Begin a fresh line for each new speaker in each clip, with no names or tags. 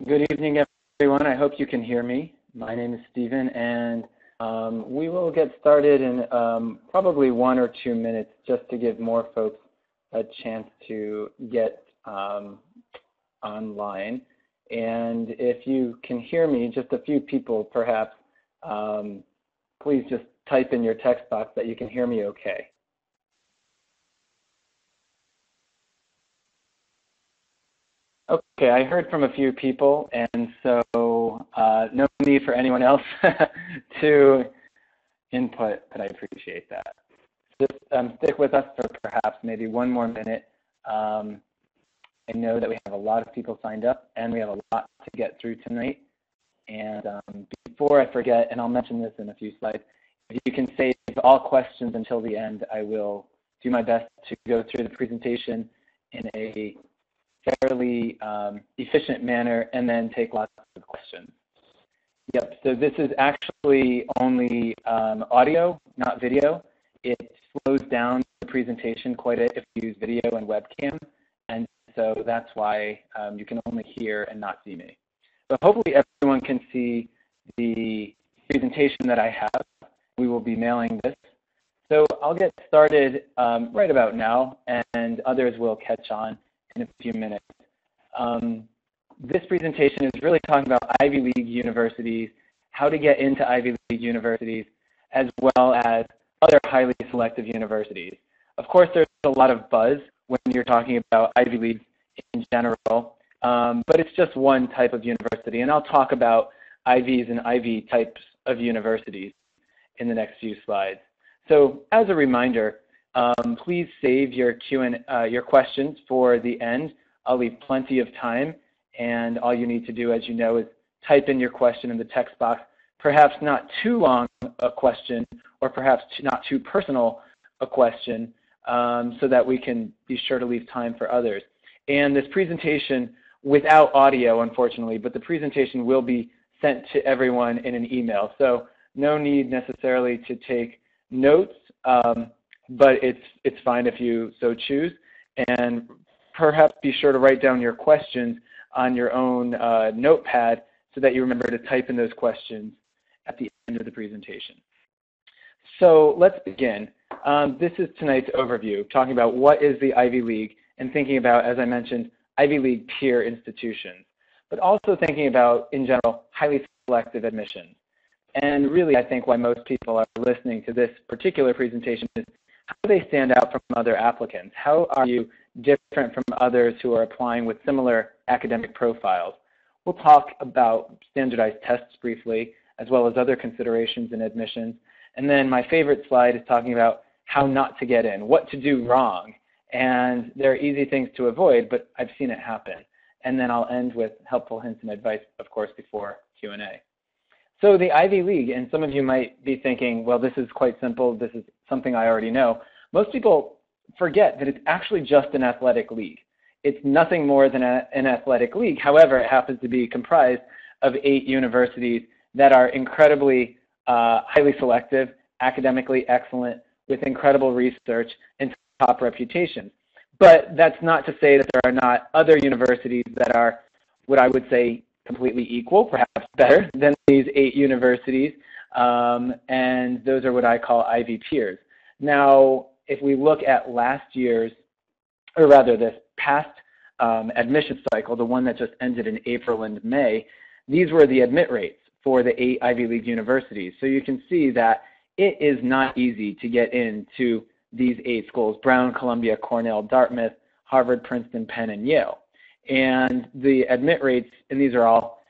Good evening, everyone. I hope you can hear me. My name is Stephen, and we will get started in probably 1 or 2 minutes just to give more folks a chance to get online. And if you can hear me, just a few people perhaps, please just type in your text box that you can hear me okay. Okay, I heard from a few people, and so no need for anyone else to input, but I appreciate that. Just stick with us for perhaps maybe 1 more minute. I know that we have a lot of people signed up, and we have a lot to get through tonight. And before I forget, and I'll mention this in a few slides, if you can save all questions until the end, I will do my best to go through the presentation in a fairly efficient manner and then take lots of questions. Yep, so this is actually only audio, not video. It slows down the presentation quite a bit if you use video and webcam, and so that's why you can only hear and not see me. But hopefully everyone can see the presentation that I have. We will be mailing this. So I'll get started right about now, and others will catch on in a few minutes. This presentation is really talking about Ivy League universities, how to get into Ivy League universities, as well as other highly selective universities. Of course, there's a lot of buzz when you're talking about Ivy Leagues in general, but it's just one type of university, and I'll talk about Ivies and Ivy types of universities in the next few slides. So as a reminder, please save your your questions for the end. I'll leave plenty of time, and all you need to do, as you know, is type in your question in the text box, perhaps not too long a question, or perhaps not too personal a question, so that we can be sure to leave time for others. And this presentation, without audio, unfortunately, but the presentation will be sent to everyone in an email. So no need necessarily to take notes, but it's fine if you so choose. And perhaps be sure to write down your questions on your own notepad so that you remember to type in those questions at the end of the presentation. So let's begin. This is tonight's overview, talking about what is the Ivy League and thinking about, as I mentioned, Ivy League peer institutions, but also thinking about, in general, highly selective admissions. And really, I think why most people are listening to this particular presentation is how do they stand out from other applicants? How are you different from others who are applying with similar academic profiles? We'll talk about standardized tests briefly, as well as other considerations in admissions. And then my favorite slide is talking about how not to get in, what to do wrong. And there are easy things to avoid, but I've seen it happen. And then I'll end with helpful hints and advice, of course, before Q&A. So the Ivy League, and some of you might be thinking, well, this is quite simple. This is something I already know. Most people forget that it's actually just an athletic league. It's nothing more than an athletic league. However, it happens to be comprised of 8 universities that are incredibly highly selective, academically excellent, with incredible research and top reputations. But that's not to say that there are not other universities that are what I would say completely equal, perhaps better than these 8 universities, and those are what I call Ivy peers. Now, if we look at last year's, or rather this past admission cycle, the one that just ended in April and May, these were the admit rates for the 8 Ivy League universities. So you can see that it is not easy to get into these 8 schools: Brown, Columbia, Cornell, Dartmouth, Harvard, Princeton, Penn, and Yale. And the admit rates, and these are all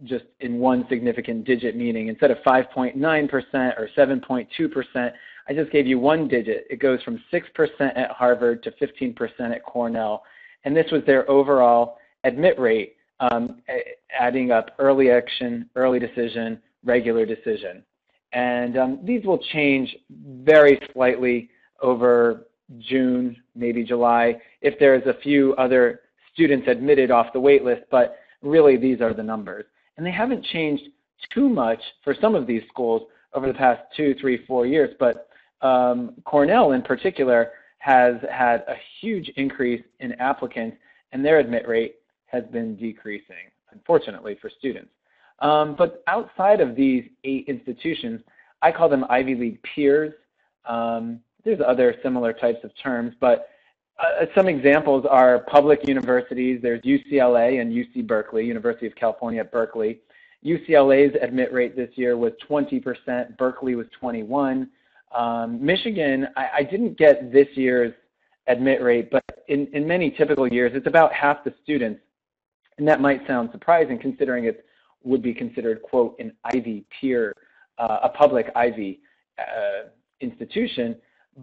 just in one significant digit, meaning instead of 5.9% or 7.2%, I just gave you one digit. It goes from 6% at Harvard to 15% at Cornell. And this was their overall admit rate, adding up early action, early decision, regular decision. And these will change very slightly over June, maybe July, if there's a few other students admitted off the wait list, but really these are the numbers. And they haven't changed too much for some of these schools over the past 2, 3, 4 years, but Cornell in particular has had a huge increase in applicants, and their admit rate has been decreasing, unfortunately for students. But outside of these 8 institutions, I call them Ivy League peers. There's other similar types of terms, but some examples are public universities. There's UCLA and UC Berkeley, University of California at Berkeley. UCLA's admit rate this year was 20%. Berkeley was 21%. Michigan, I didn't get this year's admit rate, but in many typical years, it's about half the students. And that might sound surprising considering it would be considered, quote, an Ivy peer, a public Ivy institution.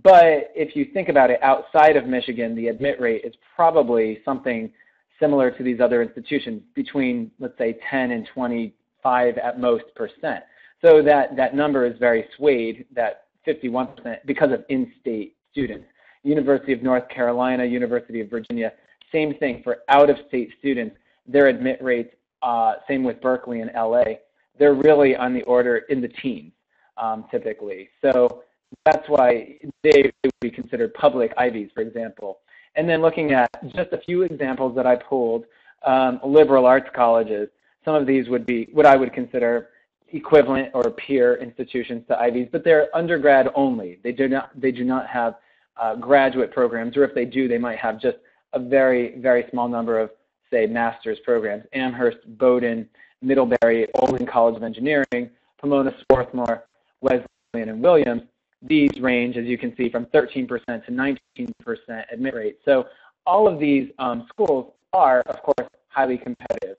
But if you think about it, outside of Michigan, the admit rate is probably something similar to these other institutions, between, let's say, 10 and 25 at most %. So that number is very swayed, that 51%, because of in-state students. University of North Carolina, University of Virginia, same thing for out-of-state students. Their admit rates, same with Berkeley and LA, they're really on the order in the teens, typically. So that's why they would be considered public Ivies, for example. And then looking at just a few examples that I pulled, liberal arts colleges, some of these would be what I would consider equivalent or peer institutions to Ivies, but they're undergrad only. They do not have graduate programs, or if they do, they might have just a very, very small number of, say, master's programs. Amherst, Bowdoin, Middlebury, Olin College of Engineering, Pomona, Swarthmore, Wesleyan, and Williams. These range, as you can see, from 13% to 19% admit rate. So all of these schools are, of course, highly competitive.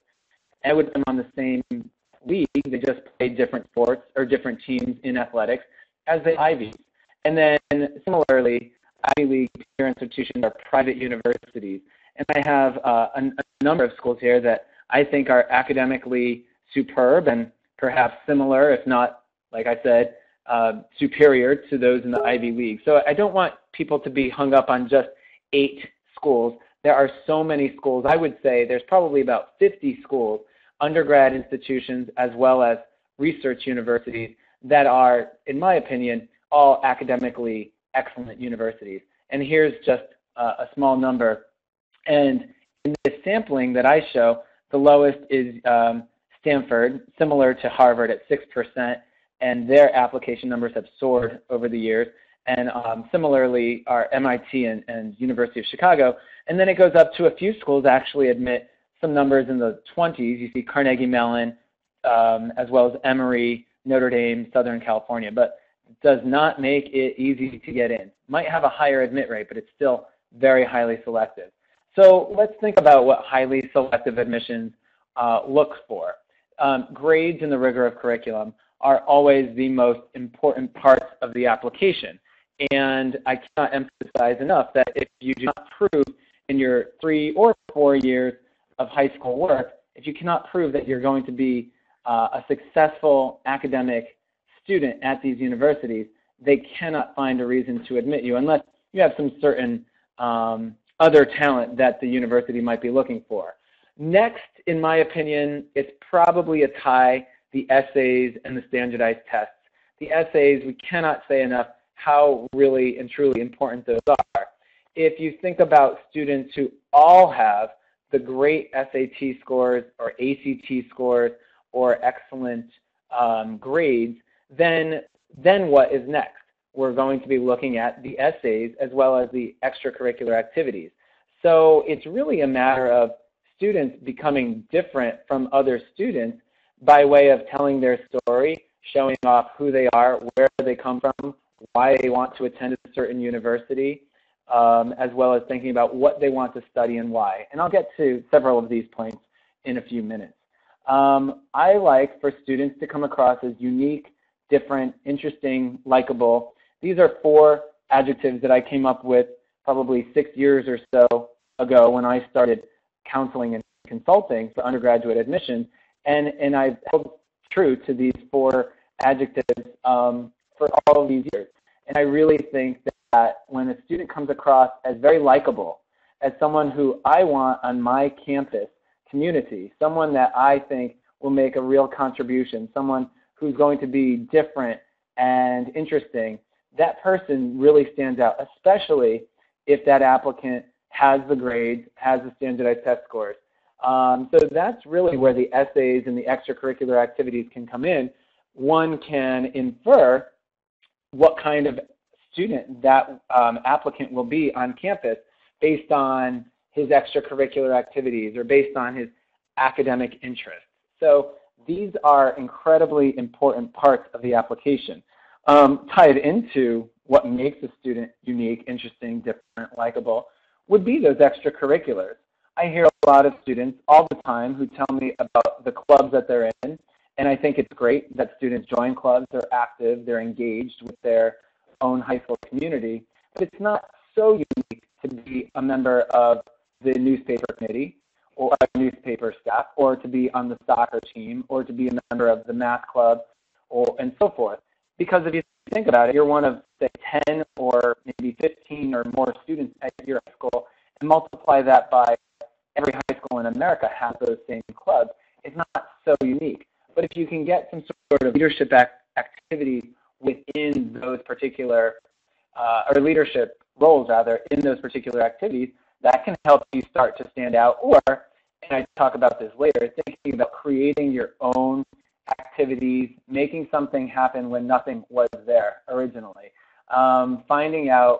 And I would put them on the same league. They just play different sports or different teams in athletics as the Ivies. And then similarly, Ivy League peer institutions are private universities. And I have a number of schools here that I think are academically superb and perhaps similar, if not, like I said, superior to those in the Ivy League. So I don't want people to be hung up on just 8 schools. There are so many schools. I would say there's probably about 50 schools, undergrad institutions as well as research universities, that are, in my opinion, all academically excellent universities. And here's just a small number. And in this sampling that I show, the lowest is Stanford, similar to Harvard at 6%, and their application numbers have soared over the years. And similarly are MIT and University of Chicago. And then it goes up to a few schools actually admit some numbers in the 20s. You see Carnegie Mellon, as well as Emory, Notre Dame, Southern California. But it does not make it easy to get in. Might have a higher admit rate, but it's still very highly selective. So let's think about what highly selective admissions looks for. Grades and the rigor of curriculum are always the most important parts of the application. And I cannot emphasize enough that if you do not prove in your 3 or 4 years of high school work, if you cannot prove that you're going to be a successful academic student at these universities, they cannot find a reason to admit you unless you have some certain other talent that the university might be looking for. Next, in my opinion, it's probably a tie, the essays and the standardized tests. The essays, we cannot say enough how really and truly important those are. If you think about students who all have the great SAT scores or ACT scores or excellent grades, then what is next? We're going to be looking at the essays as well as the extracurricular activities. So it's really a matter of students becoming different from other students by way of telling their story, showing off who they are, where they come from, why they want to attend a certain university, as well as thinking about what they want to study and why. And I'll get to several of these points in a few minutes. I like for students to come across as unique, different, interesting, likable. These are 4 adjectives that I came up with probably 6 years or so ago when I started counseling and consulting for undergraduate admissions. And I've held true to these 4 adjectives for all of these years. And I really think that when a student comes across as very likable, as someone who I want on my campus community, someone that I think will make a real contribution, someone who's going to be different and interesting, that person really stands out, especially if that applicant has the grades, has the standardized test scores. So that's really where the essays and the extracurricular activities can come in. One can infer what kind of student that applicant will be on campus based on his extracurricular activities or based on his academic interests. So these are incredibly important parts of the application. Tied into what makes a student unique, interesting, different, likable would be those extracurriculars. I hear a lot of students all the time who tell me about the clubs that they're in, and I think it's great that students join clubs, they're active, they're engaged with their own high school community, but it's not so unique to be a member of the newspaper committee or a newspaper staff, or to be on the soccer team, or to be a member of the math club, and so forth. Because if you think about it, you're one of, say, 10 or maybe 15 or more students at your high school, and multiply that by every high school in America has those same clubs. It's not so unique. But if you can get some sort of leadership activities within those particular, or leadership roles rather, in those particular activities, that can help you start to stand out. Or, and I talk about this later, thinking about creating your own activities, making something happen when nothing was there originally. Finding out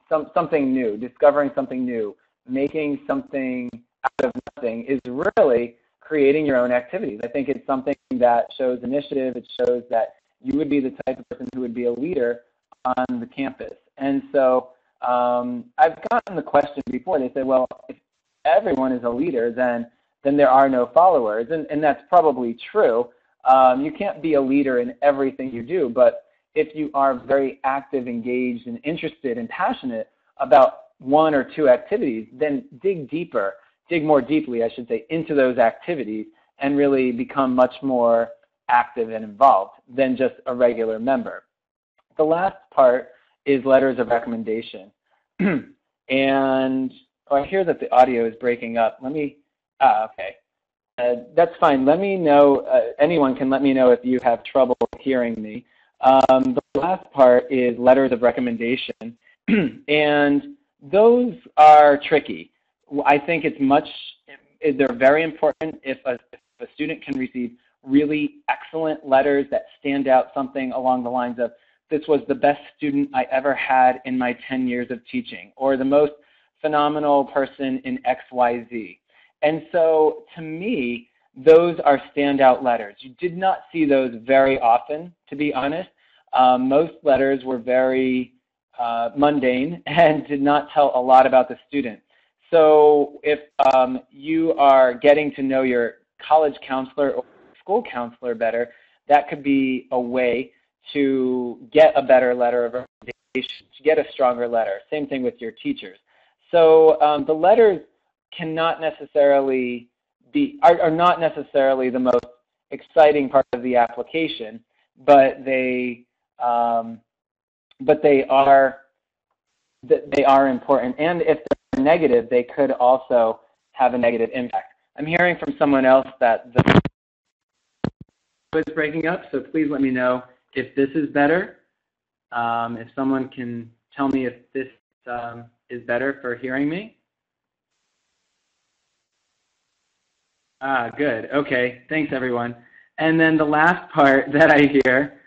something new, discovering something new, making something out of nothing is really creating your own activities. I think it's something that shows initiative. It shows that you would be the type of person who would be a leader on the campus. And so I've gotten the question before. They say, well, if everyone is a leader, then there are no followers. And that's probably true. You can't be a leader in everything you do, but if you are very active, engaged, and interested and passionate about one or two activities, then dig more deeply, I should say, into those activities and really become much more active and involved than just a regular member. The last part is letters of recommendation. And I hear that the audio is breaking up. Okay. That's fine. Let me know, anyone can let me know if you have trouble hearing me. The last part is letters of recommendation. And those are tricky. I think they're very important if a student can receive really excellent letters that stand out something along the lines of, this was the best student I ever had in my 10 years of teaching, or the most phenomenal person in XYZ. And so to me, those are standout letters. You did not see those very often, to be honest. Most letters were very mundane and did not tell a lot about the student. So if you are getting to know your college counselor or school counselor better, that could be a way to get a better letter of recommendation, to get a stronger letter. Same thing with your teachers. So the letters cannot necessarily are not necessarily the most exciting part of the application, but they are important. And if they're negative, they could also have a negative impact. I'm hearing from someone else that the audio is breaking up, so please let me know if this is better. If someone can tell me if this is better for hearing me. Good. Okay. Thanks, everyone. And then the last part that I hear,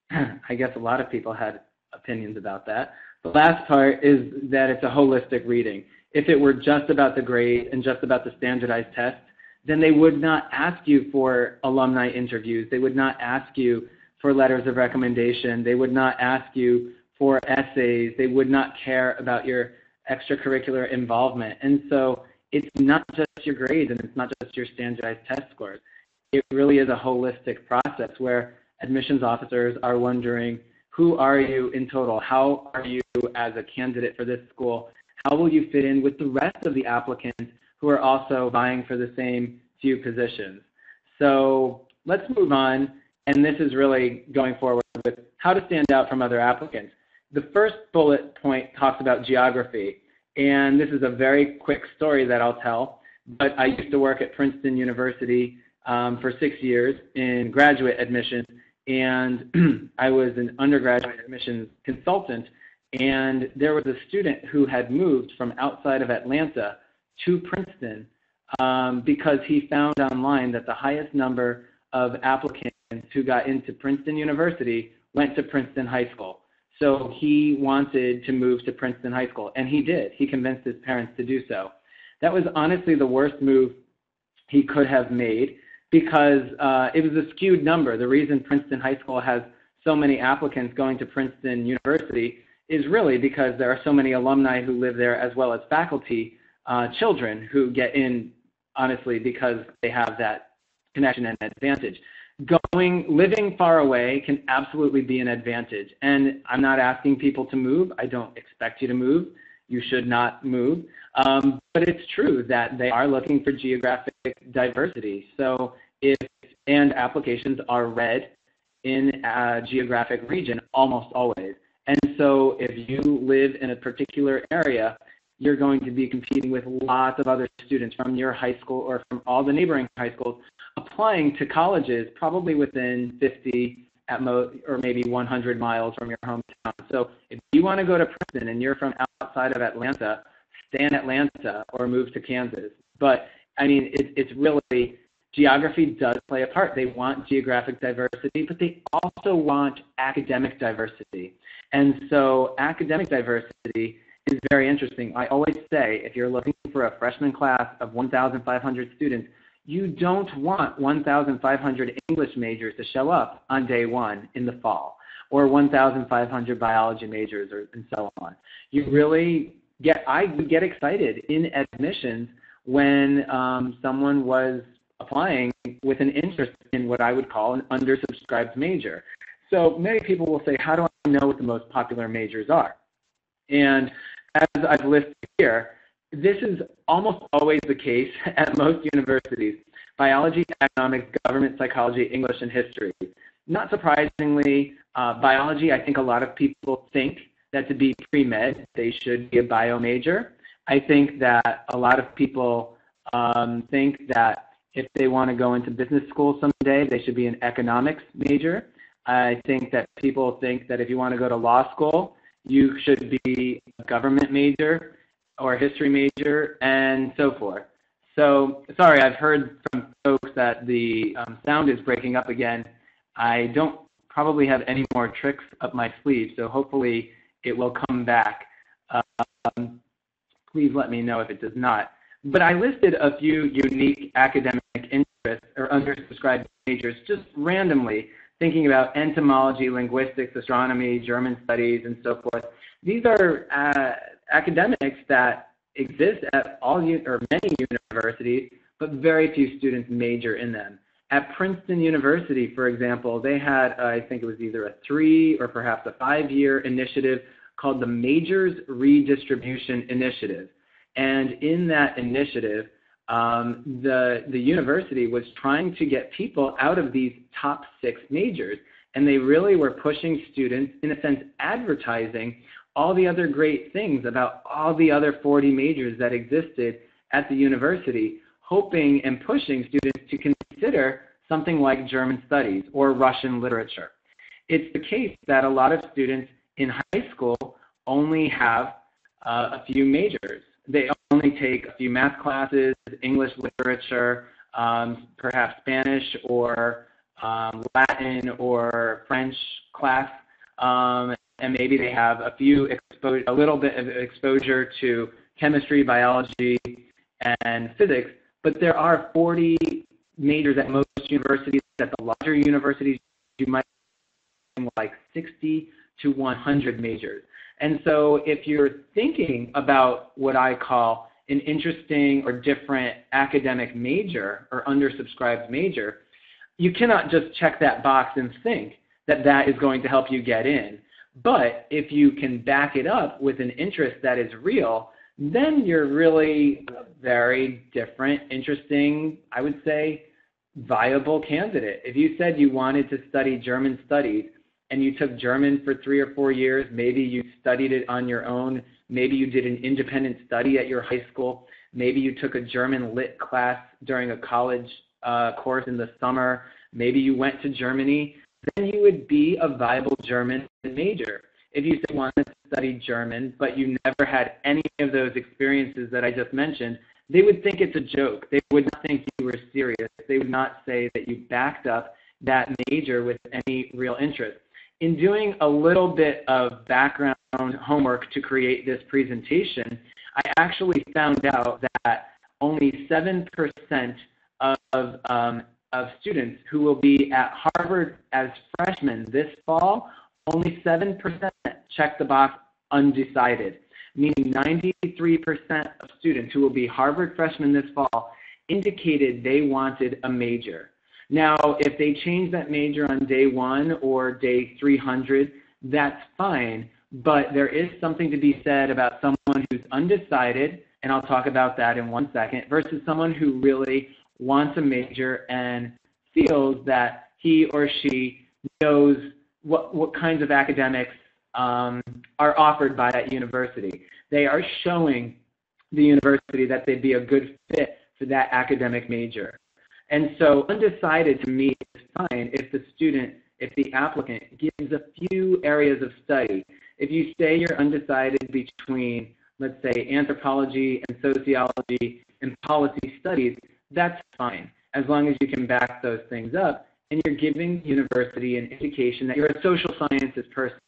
I guess a lot of people had opinions about that. The last part is that it's a holistic reading. If it were just about the grade and just about the standardized test, then they would not ask you for alumni interviews. They would not ask you for letters of recommendation. They would not ask you for essays. They would not care about your extracurricular involvement. And so it's not just your grades and it's not just your standardized test scores. It really is a holistic process where admissions officers are wondering, who are you in total? How are you as a candidate for this school? How will you fit in with the rest of the applicants who are also vying for the same few positions? So let's move on, and this is really going forward with how to stand out from other applicants. The first bullet point talks about geography, and this is a very quick story that I'll tell, but I used to work at Princeton University for 6 years in graduate admissions, and I was an undergraduate admissions consultant, and there was a student who had moved from outside of Atlanta to Princeton because he found online that the highest number of applicants who got into Princeton University went to Princeton High School. So he wanted to move to Princeton High School, and he did. He convinced his parents to do so. That was honestly the worst move he could have made because it was a skewed number. The reason Princeton High School has so many applicants going to Princeton University is really because there are so many alumni who live there as well as faculty, children who get in, honestly, because they have that connection and advantage. Living far away can absolutely be an advantage. And I'm not asking people to move. I don't expect you to move. You should not move. But it's true that they are looking for geographic diversity. So and applications are read in a geographic region almost always. And so if you live in a particular area, you're going to be competing with lots of other students from your high school or from all the neighboring high schools applying to colleges probably within 50 at most, or maybe 100 miles from your hometown. So if you want to go to Princeton and you're from outside of Atlanta, stay in Atlanta or move to Kansas. But I mean, it's really, geography does play a part. They want geographic diversity, but they also want academic diversity. And so academic diversity is very interesting. I always say, if you're looking for a freshman class of 1,500 students, you don't want 1,500 English majors to show up on day one in the fall, or 1,500 biology majors, and so on. You really I would get excited in admissions when someone was applying with an interest in what I would call an undersubscribed major. So many people will say, how do I know what the most popular majors are? And as I've listed here, this is almost always the case at most universities: biology, economics, government, psychology, English, and history. Not surprisingly, biology, I think a lot of people think that to be pre-med, they should be a bio major. I think that a lot of people think that if they want to go into business school someday, they should be an economics major. I think that people think that if you want to go to law school, you should be a government major or a history major, and so forth. So, sorry, I've heard from folks that the sound is breaking up again. I don't probably have any more tricks up my sleeve, so hopefully it will come back. Please let me know if it does not. But I listed a few unique academic interests or undersubscribed majors just randomly, thinking about entomology, linguistics, astronomy, German studies, and so forth. These are academics that exist at many universities, but very few students major in them. At Princeton University, for example, they had, I think it was either a 3 or perhaps a 5-year initiative called the Majors Redistribution Initiative. And in that initiative, the university was trying to get people out of these top 6 majors, and they really were pushing students, in a sense, advertising all the other great things about all the other 40 majors that existed at the university, hoping and pushing students to consider something like German studies or Russian literature. It's the case that a lot of students in high school only have a few majors. They only take a few math classes, English literature, perhaps Spanish or Latin or French class, and maybe they have a little bit of exposure to chemistry, biology, and physics. But there are 40 majors at most universities. At the larger universities, you might have like 60 to 100 majors. And so if you're thinking about what I call an interesting or different academic major or undersubscribed major, you cannot just check that box and think that that is going to help you get in. But if you can back it up with an interest that is real, then you're really a very different, interesting, I would say, viable candidate. If you said you wanted to study German studies and you took German for 3 or 4 years, maybe you studied it on your own, maybe you did an independent study at your high school, maybe you took a German lit class during a college course in the summer, maybe you went to Germany, then you would be a viable German major. If you wanted to study German, but you never had any of those experiences that I just mentioned, they would think it's a joke. They would not think you were serious. They would not say that you backed up that major with any real interest. In doing a little bit of background homework to create this presentation, I actually found out that only 7% of students who will be at Harvard as freshmen this fall, only 7% check the box undecided, meaning 93% of students who will be Harvard freshmen this fall indicated they wanted a major. Now, if they change that major on day 1 or day 300, that's fine, but there is something to be said about someone who's undecided, and I'll talk about that in 1 second, versus someone who really wants a major and feels that he or she knows what kinds of academics are offered by that university. They are showing the university that they'd be a good fit for that academic major. And so undecided to me is fine if the applicant gives a few areas of study. If you say you're undecided between, let's say, anthropology and sociology and policy studies, that's fine, as long as you can back those things up and you're giving the university an indication that you're a social sciences person.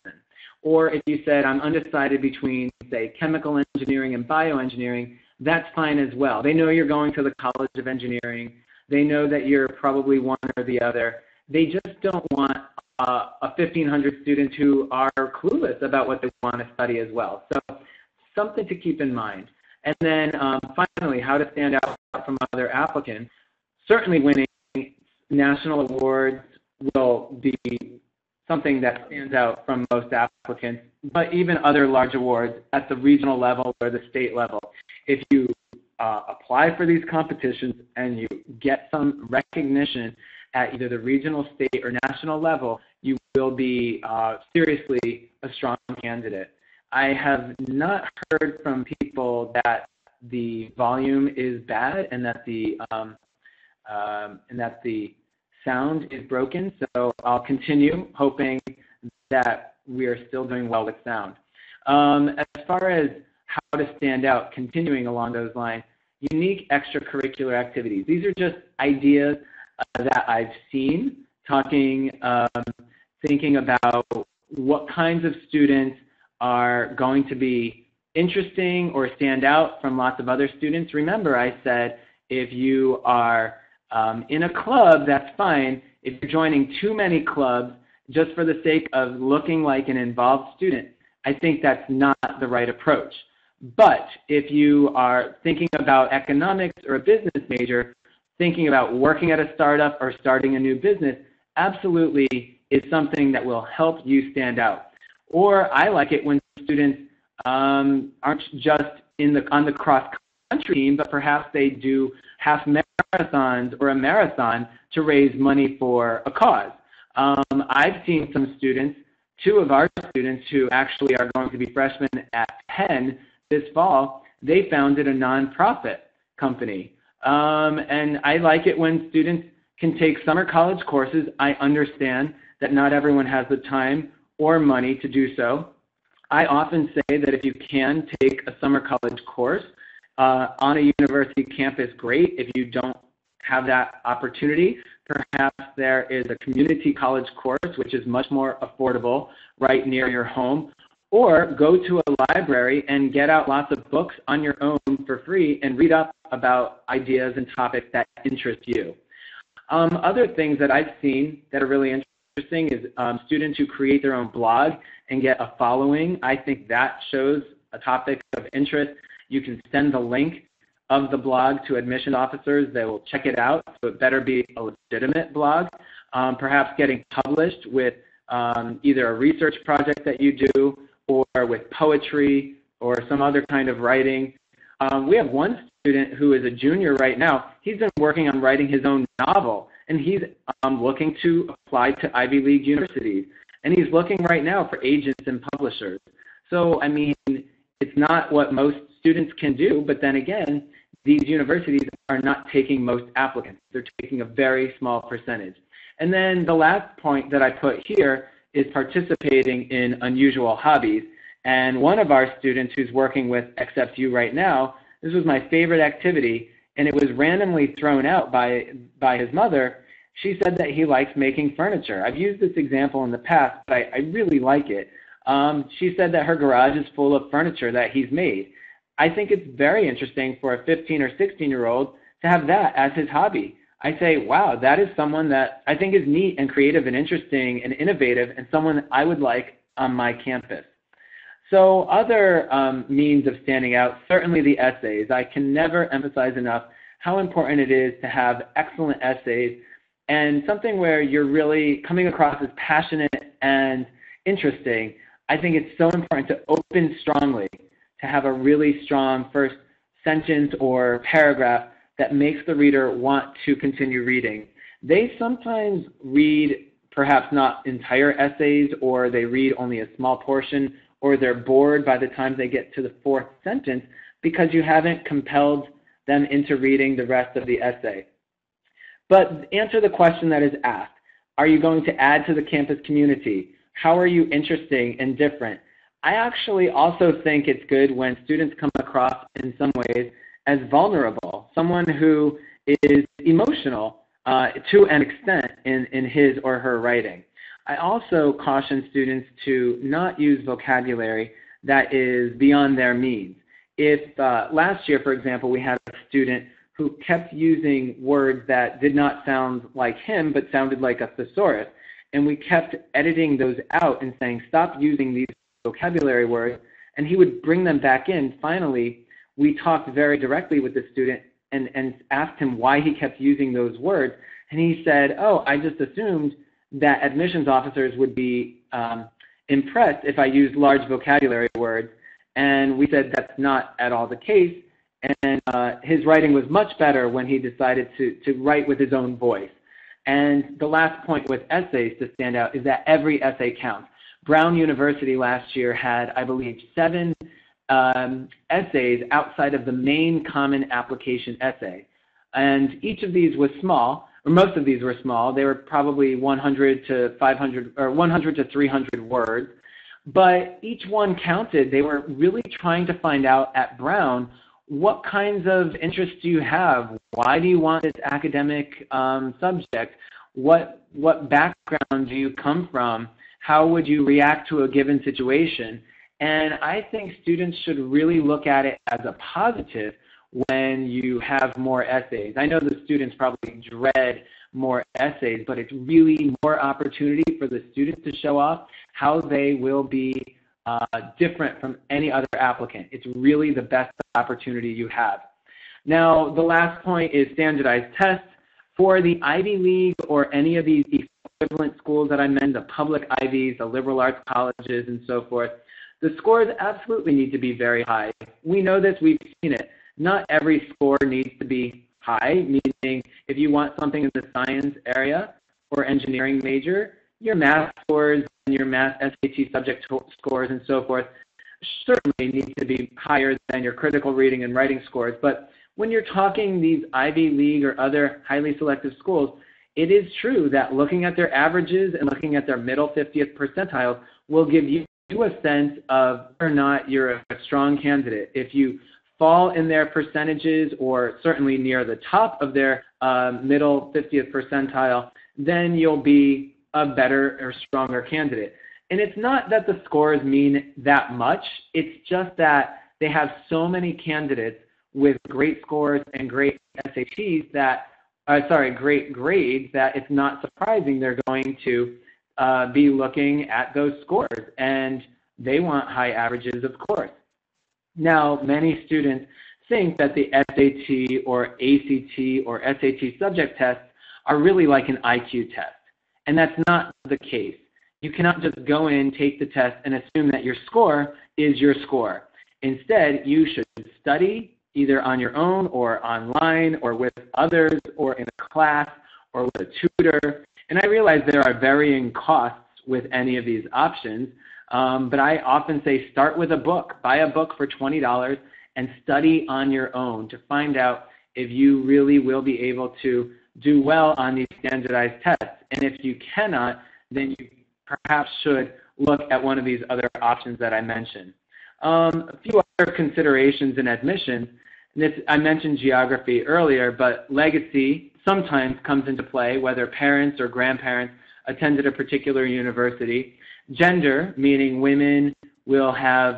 Or if you said, I'm undecided between, say, chemical engineering and bioengineering, that's fine as well. They know you're going to the College of Engineering. They know that you're probably one or the other. They just don't want a 1,500 students who are clueless about what they want to study as well. So something to keep in mind. And then finally, how to stand out from other applicants. Certainly winning national awards will be something that stands out from most applicants, but even other large awards at the regional level or the state level. If you apply for these competitions and you get some recognition at either the regional, state, or national level, you will be seriously a strong candidate. I have not heard from people that the volume is bad and that the sound is broken, so I'll continue hoping that we are still doing well with sound. As far as how to stand out, continuing along those lines, unique extracurricular activities. These are just ideas that I've seen, thinking about what kinds of students are going to be interesting or stand out from lots of other students. Remember, I said if you are in a club, that's fine. If you're joining too many clubs just for the sake of looking like an involved student, I think that's not the right approach. But if you are thinking about economics or a business major, thinking about working at a startup or starting a new business, absolutely is something that will help you stand out. Or I like it when students aren't just on the cross-country team, but perhaps they do half marathons or a marathon to raise money for a cause. I've seen some students, 2 of our students who actually are going to be freshmen at Penn this fall, they founded a nonprofit company. And I like it when students can take summer college courses. I understand that not everyone has the time or money to do so. I often say that if you can take a summer college course on a university campus, great. If you don't have that opportunity, perhaps there is a community college course which is much more affordable right near your home. Or go to a library and get out lots of books on your own for free and read up about ideas and topics that interest you. Other things that I've seen that are really interesting is students who create their own blog and get a following. I think that shows a topic of interest. You can send the link of the blog to admission officers. They will check it out, so it better be a legitimate blog. Perhaps getting published with either a research project that you do or with poetry or some other kind of writing. We have one student who is a junior right now. He's been working on writing his own novel, and he's looking to apply to Ivy League universities. And he's looking right now for agents and publishers. So, I mean, it's not what most students can do, but then again, these universities are not taking most applicants. They're taking a very small percentage. And then the last point that I put here is participating in unusual hobbies. And one of our students who's working with AcceptU right now This was my favorite activity, and it was randomly thrown out by his mother. She said that he likes making furniture. I've used this example in the past, but I really like it. She said that her garage is full of furniture that he's made. I think it's very interesting for a 15 or 16-year-old to have that as his hobby. I say, wow, that is someone that I think is neat and creative and interesting and innovative, and someone that I would like on my campus. So other means of standing out, certainly the essays. I can never emphasize enough how important it is to have excellent essays and something where you're really coming across as passionate and interesting. I think it's so important to open strongly, to have a really strong first sentence or paragraph that makes the reader want to continue reading. They sometimes read perhaps not entire essays, or they read only a small portion, or they're bored by the time they get to the fourth sentence because you haven't compelled them into reading the rest of the essay. But answer the question that is asked. Are you going to add to the campus community? How are you interesting and different? I actually also think it's good when students come across in some ways as vulnerable, someone who is emotional to an extent in his or her writing. I also caution students to not use vocabulary that is beyond their means. If last year, for example, we had a student who kept using words that did not sound like him but sounded like a thesaurus, and we kept editing those out and saying, stop using these vocabulary words, and he would bring them back in. Finally, we talked very directly with the student and asked him why he kept using those words, and he said, oh, I just assumed that admissions officers would be impressed if I used large vocabulary words, and we said that's not at all the case, and his writing was much better when he decided to write with his own voice. And the last point with essays to stand out is that every essay counts. Brown University last year had, I believe, 7 essays outside of the main common application essay. And each of these was small, or most of these were small. They were probably 100 to 500 or 100 to 300 words. But each one counted. They were really trying to find out at Brown, what kinds of interests do you have? Why do you want this academic subject? What background do you come from? How would you react to a given situation? And I think students should really look at it as a positive when you have more essays. I know the students probably dread more essays, but it's really more opportunity for the students to show off how they will be different from any other applicant. It's really the best opportunity you have. Now, the last point is standardized tests. For the Ivy League or any of these equivalent schools that I mentioned, the public Ivies, the liberal arts colleges, and so forth, the scores absolutely need to be very high. We know this, we've seen it. Not every score needs to be high, meaning if you want something in the science area or engineering major, your math scores and your math SAT subject scores and so forth certainly need to be higher than your critical reading and writing scores. But when you're talking these Ivy League or other highly selective schools, it is true that looking at their averages and looking at their middle 50th percentiles will give you a sense of whether or not you're a strong candidate. If you fall in their percentages or certainly near the top of their middle 50th percentile, then you'll be a better or stronger candidate. And it's not that the scores mean that much. It's just that they have so many candidates with great scores and great SATs that, great grades, that it's not surprising they're going to be looking at those scores. And they want high averages, of course. Now, many students think that the SAT or ACT or SAT subject tests are really like an IQ test. And that's not the case. You cannot just go in, take the test, and assume that your score is your score. Instead, you should study either on your own or online or with others or in a class or with a tutor. And I realize there are varying costs with any of these options, but I often say start with a book. Buy a book for $20 and study on your own to find out if you really will be able to do well on these standardized tests. And if you cannot, then you perhaps should look at one of these other options that I mentioned. A few other considerations in admissions. this, I mentioned geography earlier, but legacy sometimes comes into play, whether parents or grandparents attended a particular university. Gender, meaning women will have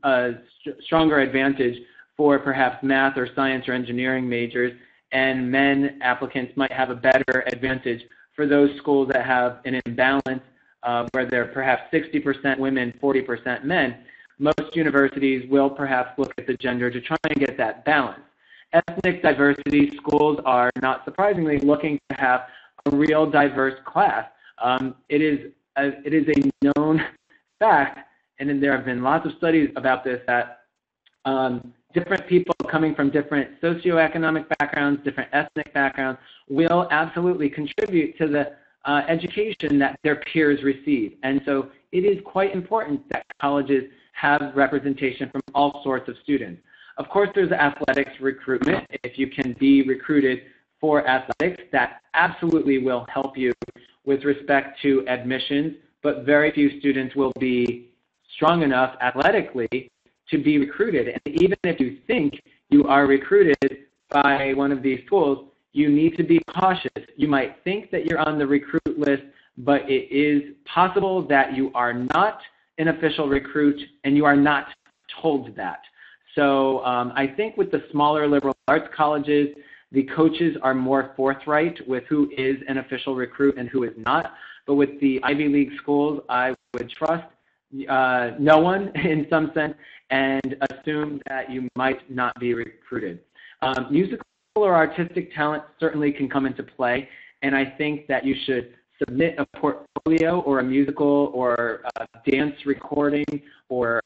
a stronger advantage for perhaps math or science or engineering majors, and men applicants might have a better advantage for those schools that have an imbalance where they're perhaps 60% women, 40% men. Most universities will perhaps look at the gender to try and get that balance. Ethnic diversity schools are, not surprisingly, looking to have a real diverse class. It is a known fact, and there have been lots of studies about this, that different people coming from different socioeconomic backgrounds, different ethnic backgrounds, will absolutely contribute to the education that their peers receive. And so it is quite important that colleges have representation from all sorts of students. Of course, there's athletics recruitment. If you can be recruited for athletics, that absolutely will help you with respect to admissions, but very few students will be strong enough athletically to be recruited. And even if you think you are recruited by one of these schools, you need to be cautious. You might think that you're on the recruit list, but it is possible that you are not an official recruit and you are not told that. So I think with the smaller liberal arts colleges, the coaches are more forthright with who is an official recruit and who is not. But with the Ivy League schools, I would trust no one in some sense and assume that you might not be recruited. Musical or artistic talent certainly can come into play, and I think that you should submit a portfolio or a musical or dance recording or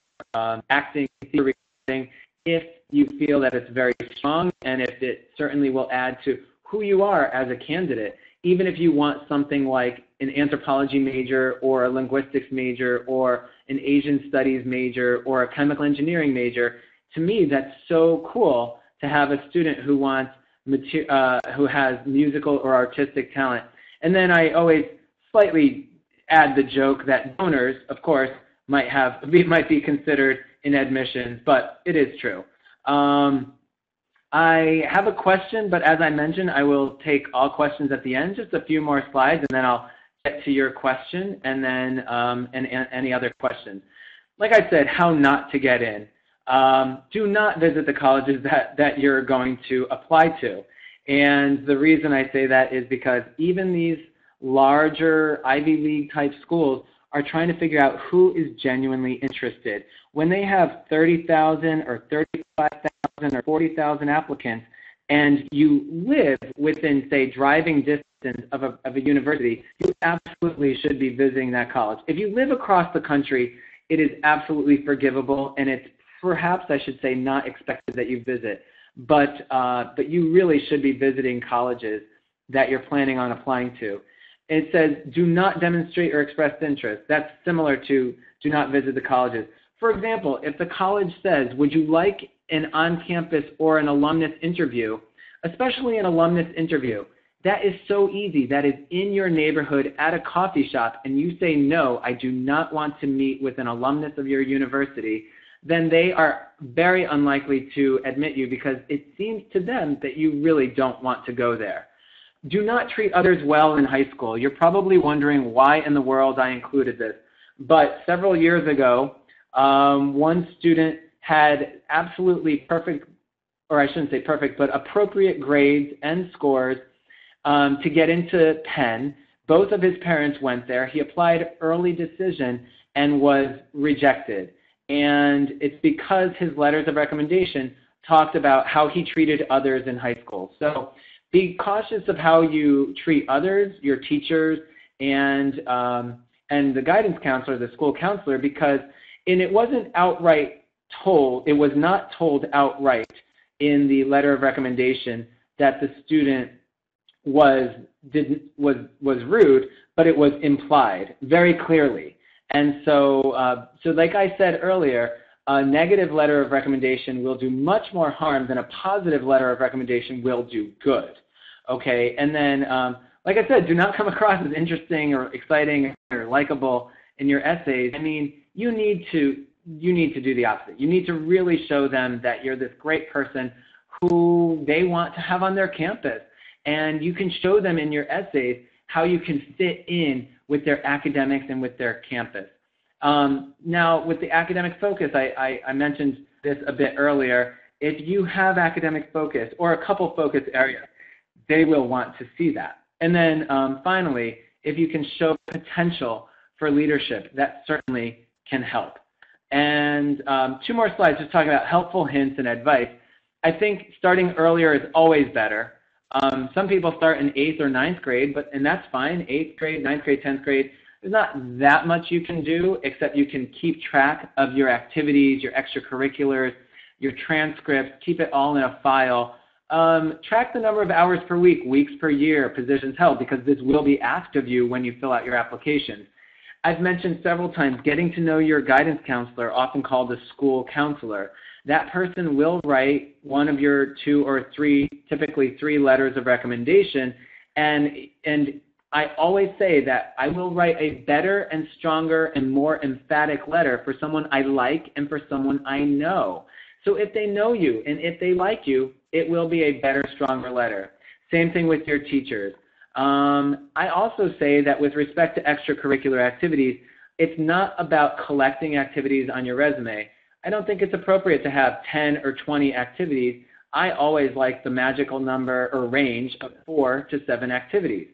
acting, theater recording if you feel that it's very strong and if it certainly will add to who you are as a candidate. Even if you want something like an anthropology major or a linguistics major or an Asian studies major or a chemical engineering major, to me that's so cool to have a student who wants who has musical or artistic talent. And then I always slightly add the joke that donors, of course, might be considered in admissions, but it is true. I have a question, but as I mentioned, I will take all questions at the end, just a few more slides, and then I'll get to your question and then and any other questions. Like I said, how not to get in. Do not visit the colleges that you're going to apply to. And the reason I say that is because even these larger Ivy League type schools are trying to figure out who is genuinely interested. When they have 30,000 or 35,000 or 40,000 applicants, and you live within, say, driving distance of a university, you absolutely should be visiting that college. If you live across the country, it is absolutely forgivable, and it's perhaps, I should say, not expected that you visit. But you really should be visiting colleges that you're planning on applying to. It says, do not demonstrate or express interest. That's similar to do not visit the colleges. For example, if the college says, would you like an on-campus or an alumnus interview, especially an alumnus interview, that is so easy. That is in your neighborhood at a coffee shop, and you say, no, I do not want to meet with an alumnus of your university, then they are very unlikely to admit you because it seems to them that you really don't want to go there. Do not treat others well in high school. You're probably wondering why in the world I included this. But several years ago, one student had absolutely perfect, or I shouldn't say perfect, but appropriate grades and scores to get into Penn. Both of his parents went there. He applied early decision and was rejected. And it's because his letters of recommendation talked about how he treated others in high school. So be cautious of how you treat others, your teachers, and the guidance counselor, the school counselor, because it wasn't outright told, it was not told outright in the letter of recommendation that the student was rude, but it was implied very clearly. And so, like I said earlier, a negative letter of recommendation will do much more harm than a positive letter of recommendation will do good. Okay, and then, like I said, do not come across as interesting or exciting or likable in your essays. I mean, you need to
you need to do the opposite. You need to really show them that you're this great person who they want to have on their campus. And you can show them in your essays how you can fit in with their academics and with their campus. Now, with the academic focus, I mentioned this a bit earlier. If you have academic focus or a couple focus areas, they will want to see that. And then finally, if you can show potential for leadership, that certainly can help. And 2 more slides just talking about helpful hints and advice. I think starting earlier is always better. Some people start in 8th or 9th grade, and that's fine. 8th grade, 9th grade, 10th grade. There's not that much you can do, except you can keep track of your activities, your extracurriculars, your transcripts, keep it all in a file. Track the number of hours per week, weeks per year, positions held, because this will be asked of you when you fill out your applications. I've mentioned several times getting to know your guidance counselor, often called a school counselor. That person will write one of your 2 or 3, typically 3 letters of recommendation, and I always say that I will write a better and stronger and more emphatic letter for someone I like and for someone I know. So if they know you and if they like you, it will be a better, stronger letter. Same thing with your teachers. I also say that with respect to extracurricular activities, it's not about collecting activities on your resume. I don't think it's appropriate to have 10 or 20 activities. I always like the magical number or range of 4 to 7 activities.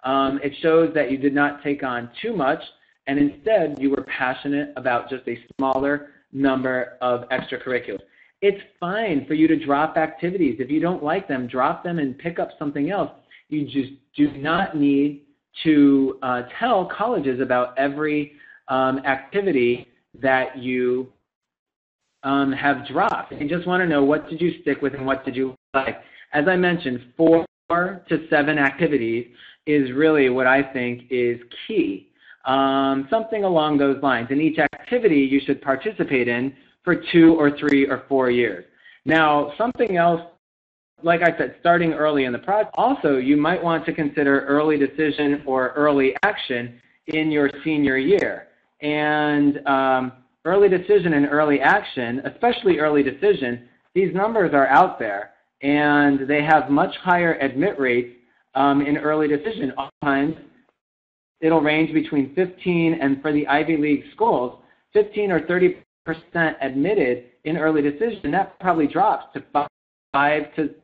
It shows that you did not take on too much, and instead you were passionate about just a smaller number of extracurriculars. It's fine for you to drop activities. If you don't like them, drop them and pick up something else. You just do not need to tell colleges about every activity that you have dropped. You just want to know what did you stick with and what did you like. As I mentioned, 4 to 7 activities is really what I think is key. Something along those lines. And each activity you should participate in for 2 or 3 or 4 years. Now, something else, like I said, starting early in the process, also you might want to consider early decision or early action in your senior year. And early decision and early action, especially early decision, these numbers are out there, and they have much higher admit rates in early decision. Oftentimes, it'll range between 15 and for the Ivy League schools, 15 or 30% admitted in early decision. That probably drops to 5 to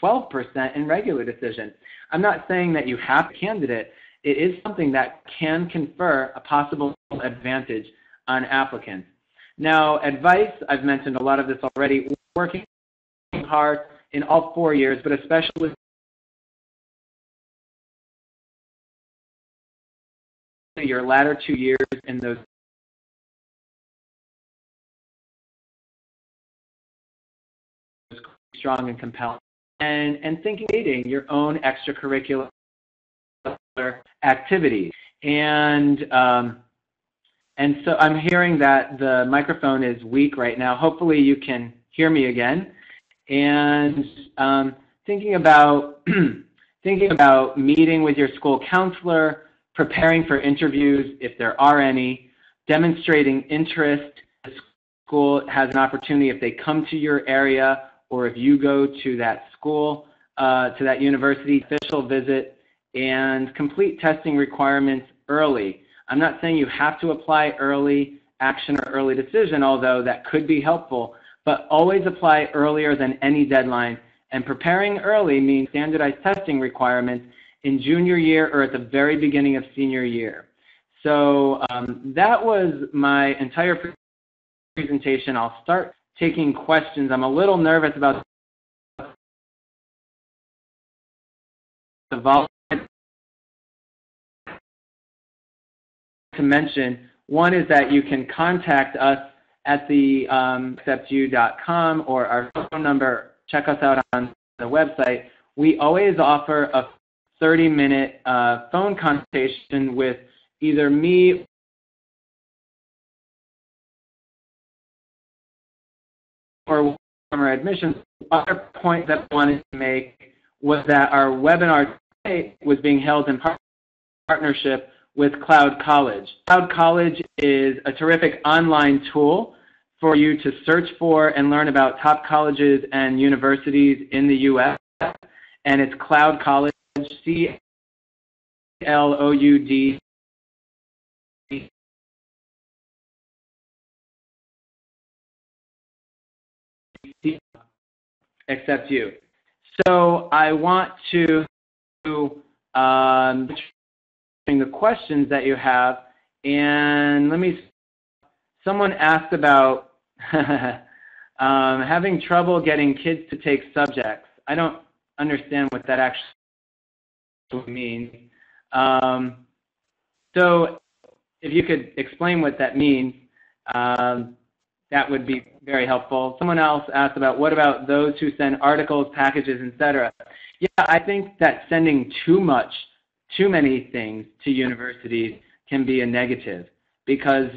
12% in regular decision. I'm not saying that you have a candidate. It is something that can confer a possible advantage on applicants. Now, advice, I've mentioned a lot of this already, working hard in all 4 years, but especially your latter 2 years in those strong and compelling, and thinking your own extracurricular activities. And so I'm hearing that the microphone is weak right now. Hopefully you can hear me again. And thinking about meeting with your school counselor, preparing for interviews if there are any, demonstrating interest. The school has an opportunity if they come to your area or if you go to that school, to that university, official visit, and complete testing requirements early. I'm not saying you have to apply early action or early decision, although that could be helpful, but always apply earlier than any deadline. And preparing early means standardized testing requirements in junior year or at the very beginning of senior year. So that was my entire presentation. I'll start taking questions. I'm a little nervous about the volume. To mention, one is that you can contact us at the AcceptU.com or our phone number. Check us out on the website. We always offer a 30-minute phone consultation with either me or our admissions. Other point that I wanted to make was that our webinar today was being held in partnership with Cloud College. Cloud College is a terrific online tool for you to search for and learn about top colleges and universities in the U.S. And it's Cloud College, CLOUD. AcceptU. So I want to the questions that you have, and someone asked about having trouble getting kids to take subjects. I don't understand what that actually means. So if you could explain what that means, that would be very helpful. Someone else asked about what about those who send articles, packages, etc. Yeah, I think that sending too many things to universities can be a negative because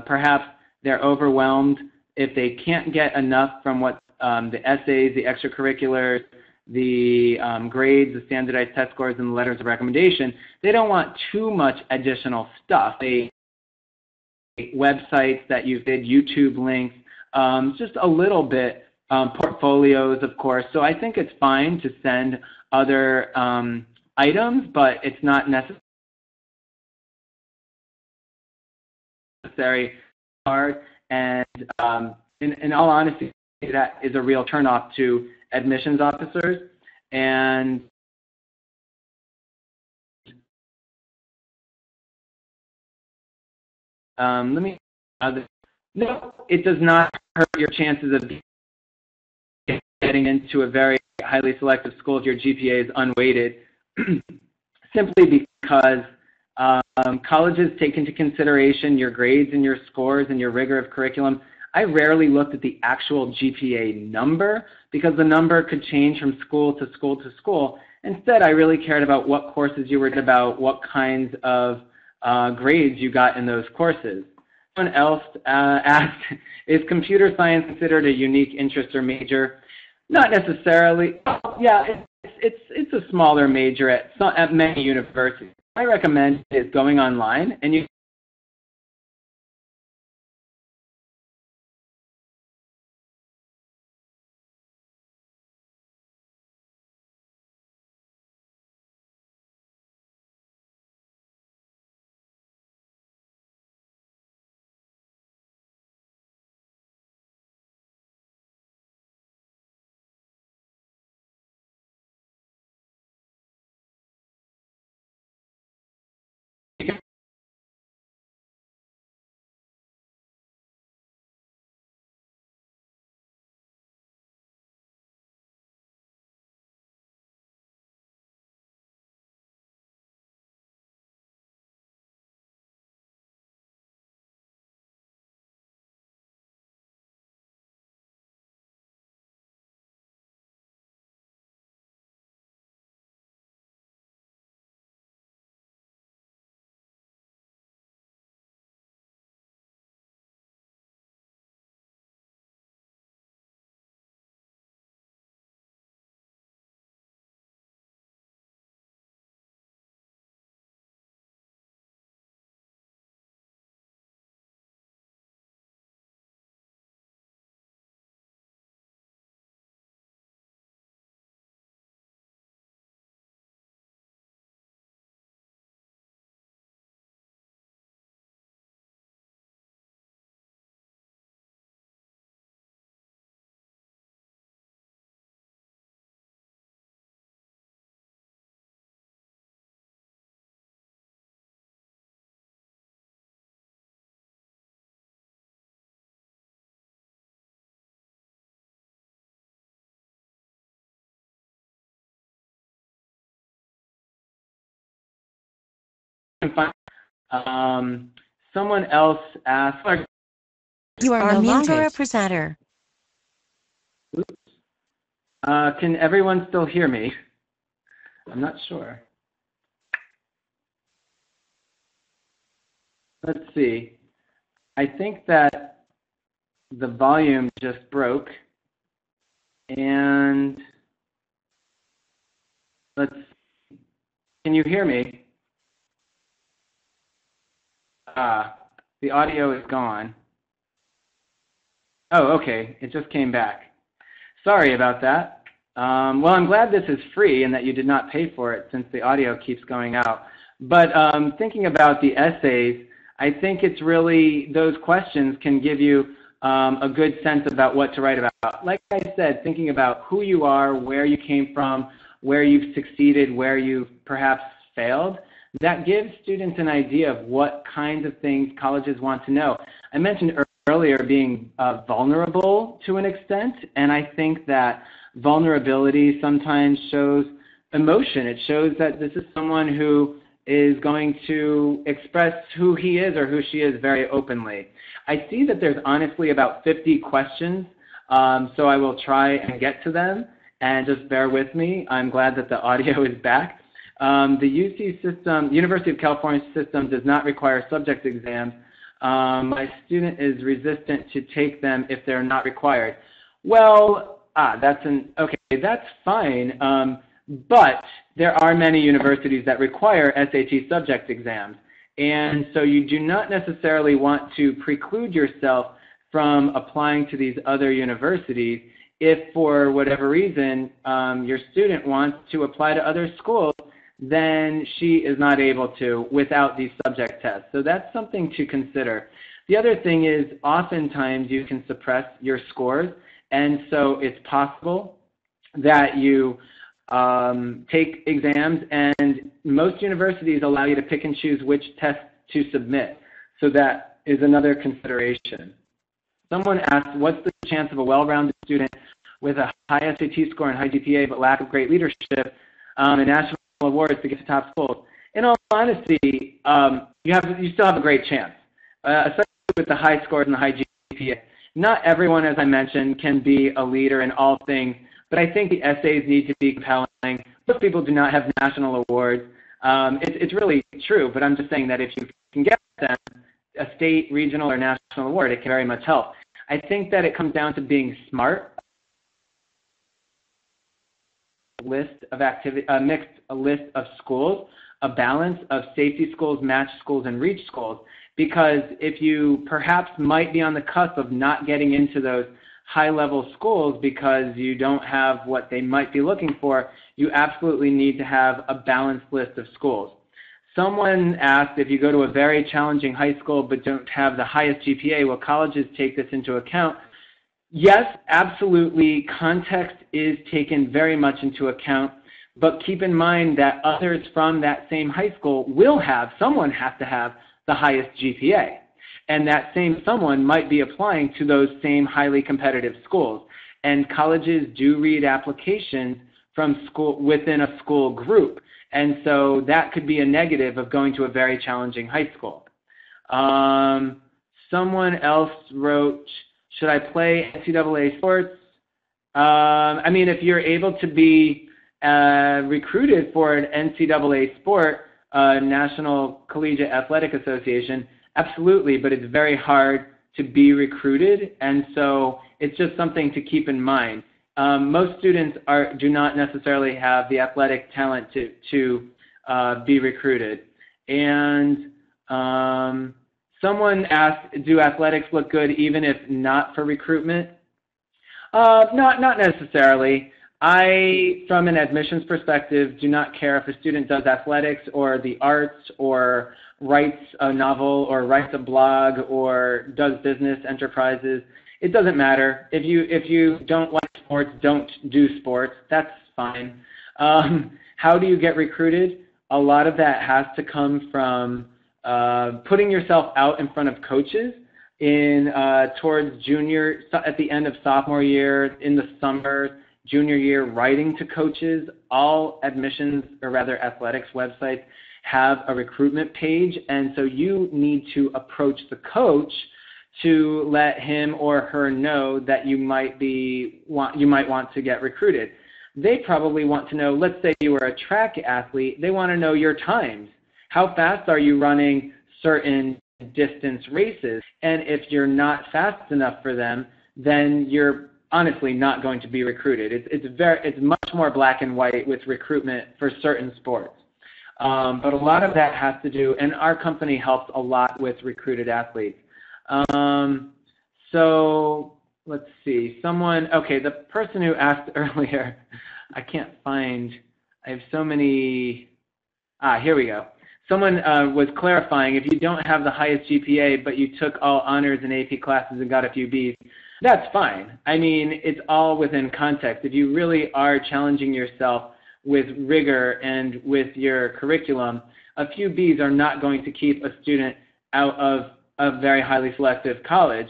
perhaps they're overwhelmed if they can't get enough from what the essays, the extracurriculars, the grades, the standardized test scores, and the letters of recommendation. They don't want too much additional stuff. Websites that you did, YouTube links, just a little bit, portfolios, of course. So I think it's fine to send other items, but it's not necessary. And in all honesty, that is a real turnoff to admissions officers. And no, it does not hurt your chances of getting into a very highly selective school if your GPA is unweighted, simply because colleges take into consideration your grades and your scores and your rigor of curriculum. I rarely looked at the actual GPA number because the number could change from school to school to school. Instead, I really cared about what courses you were in, about what kinds of grades you got in those courses. Someone else asked, is computer science considered a unique interest or major? Not necessarily. Yeah, it's a smaller major at many universities. I recommend is going online and you can find. Someone else asked.
You are no longer a presenter.
Can everyone still hear me? I'm not sure. Let's see. I think that the volume just broke. And can you hear me? The audio is gone. Oh, okay. It just came back. Sorry about that. Well, I'm glad this is free and that you did not pay for it since the audio keeps going out. But thinking about the essays, I think it's really, those questions can give you a good sense about what to write about. Like I said, thinking about who you are, where you came from, where you've succeeded, where you've perhaps failed, that gives students an idea of what kinds of things colleges want to know. I mentioned earlier being vulnerable to an extent, and I think that vulnerability sometimes shows emotion. It shows that this is someone who is going to express who he is or who she is very openly. I see that there's honestly about 50 questions, so I will try and get to them, and just bear with me. I'm glad that the audio is back. The UC system, University of California system, does not require subject exams. My student is resistant to take them if they're not required. Well, okay, that's fine, but there are many universities that require SAT subject exams, and so you do not necessarily want to preclude yourself from applying to these other universities if for whatever reason your student wants to apply to other schools, then she is not able to without these subject tests. So that's something to consider. The other thing is oftentimes you can suppress your scores, and so it's possible that you take exams, and most universities allow you to pick and choose which tests to submit. So that is another consideration. Someone asked, what's the chance of a well-rounded student with a high SAT score and high GPA but lack of great leadership and national awards to get to top schools? In all honesty, you still have a great chance, especially with the high scores and the high GPA. Not everyone, as I mentioned, can be a leader in all things, but I think the essays need to be compelling. Most people do not have national awards. It's really true, but I'm just saying that if you can get them a state, regional, or national award, it can very much help. I think that it comes down to being smart. List of activity, a mixed list of schools, a balance of safety schools, match schools, and reach schools. Because if you perhaps might be on the cusp of not getting into those high-level schools because you don't have what they might be looking for, you absolutely need to have a balanced list of schools. Someone asked, if you go to a very challenging high school but don't have the highest GPA, will colleges take this into account? Yes, absolutely. Context is taken very much into account, but keep in mind that others from that same high school will have, someone has to have the highest GPA. And that same someone might be applying to those same highly competitive schools. And colleges do read applications from school within a school group. And so that could be a negative of going to a very challenging high school. Someone else wrote, should I play NCAA sports? I mean, if you're able to be recruited for an NCAA sport, National Collegiate Athletic Association, absolutely, but it's very hard to be recruited, and so it's just something to keep in mind. Most students do not necessarily have the athletic talent to be recruited. And someone asked, do athletics look good even if not for recruitment? Not necessarily. I, from an admissions perspective, do not care if a student does athletics or the arts or writes a novel or writes a blog or does business enterprises. It doesn't matter. If you don't like sports, don't do sports. That's fine. How do you get recruited? A lot of that has to come from putting yourself out in front of coaches towards at the end of sophomore year, in the summer, junior year, writing to coaches. All admissions, or rather athletics websites, have a recruitment page, and so you need to approach the coach to let him or her know that you might want to get recruited. They probably want to know, let's say you were a track athlete, they want to know your times. How fast are you running certain distance races? And if you're not fast enough for them, then you're honestly not going to be recruited. It's much more black and white with recruitment for certain sports. But a lot of that has to do, and our company helps a lot with recruited athletes. So let's see, okay, the person who asked earlier, I can't find, I have so many, here we go. Someone was clarifying, if you don't have the highest GPA, but you took all honors and AP classes and got a few Bs, that's fine. I mean, it's all within context. If you really are challenging yourself with rigor and with your curriculum, a few Bs are not going to keep a student out of a very highly selective college.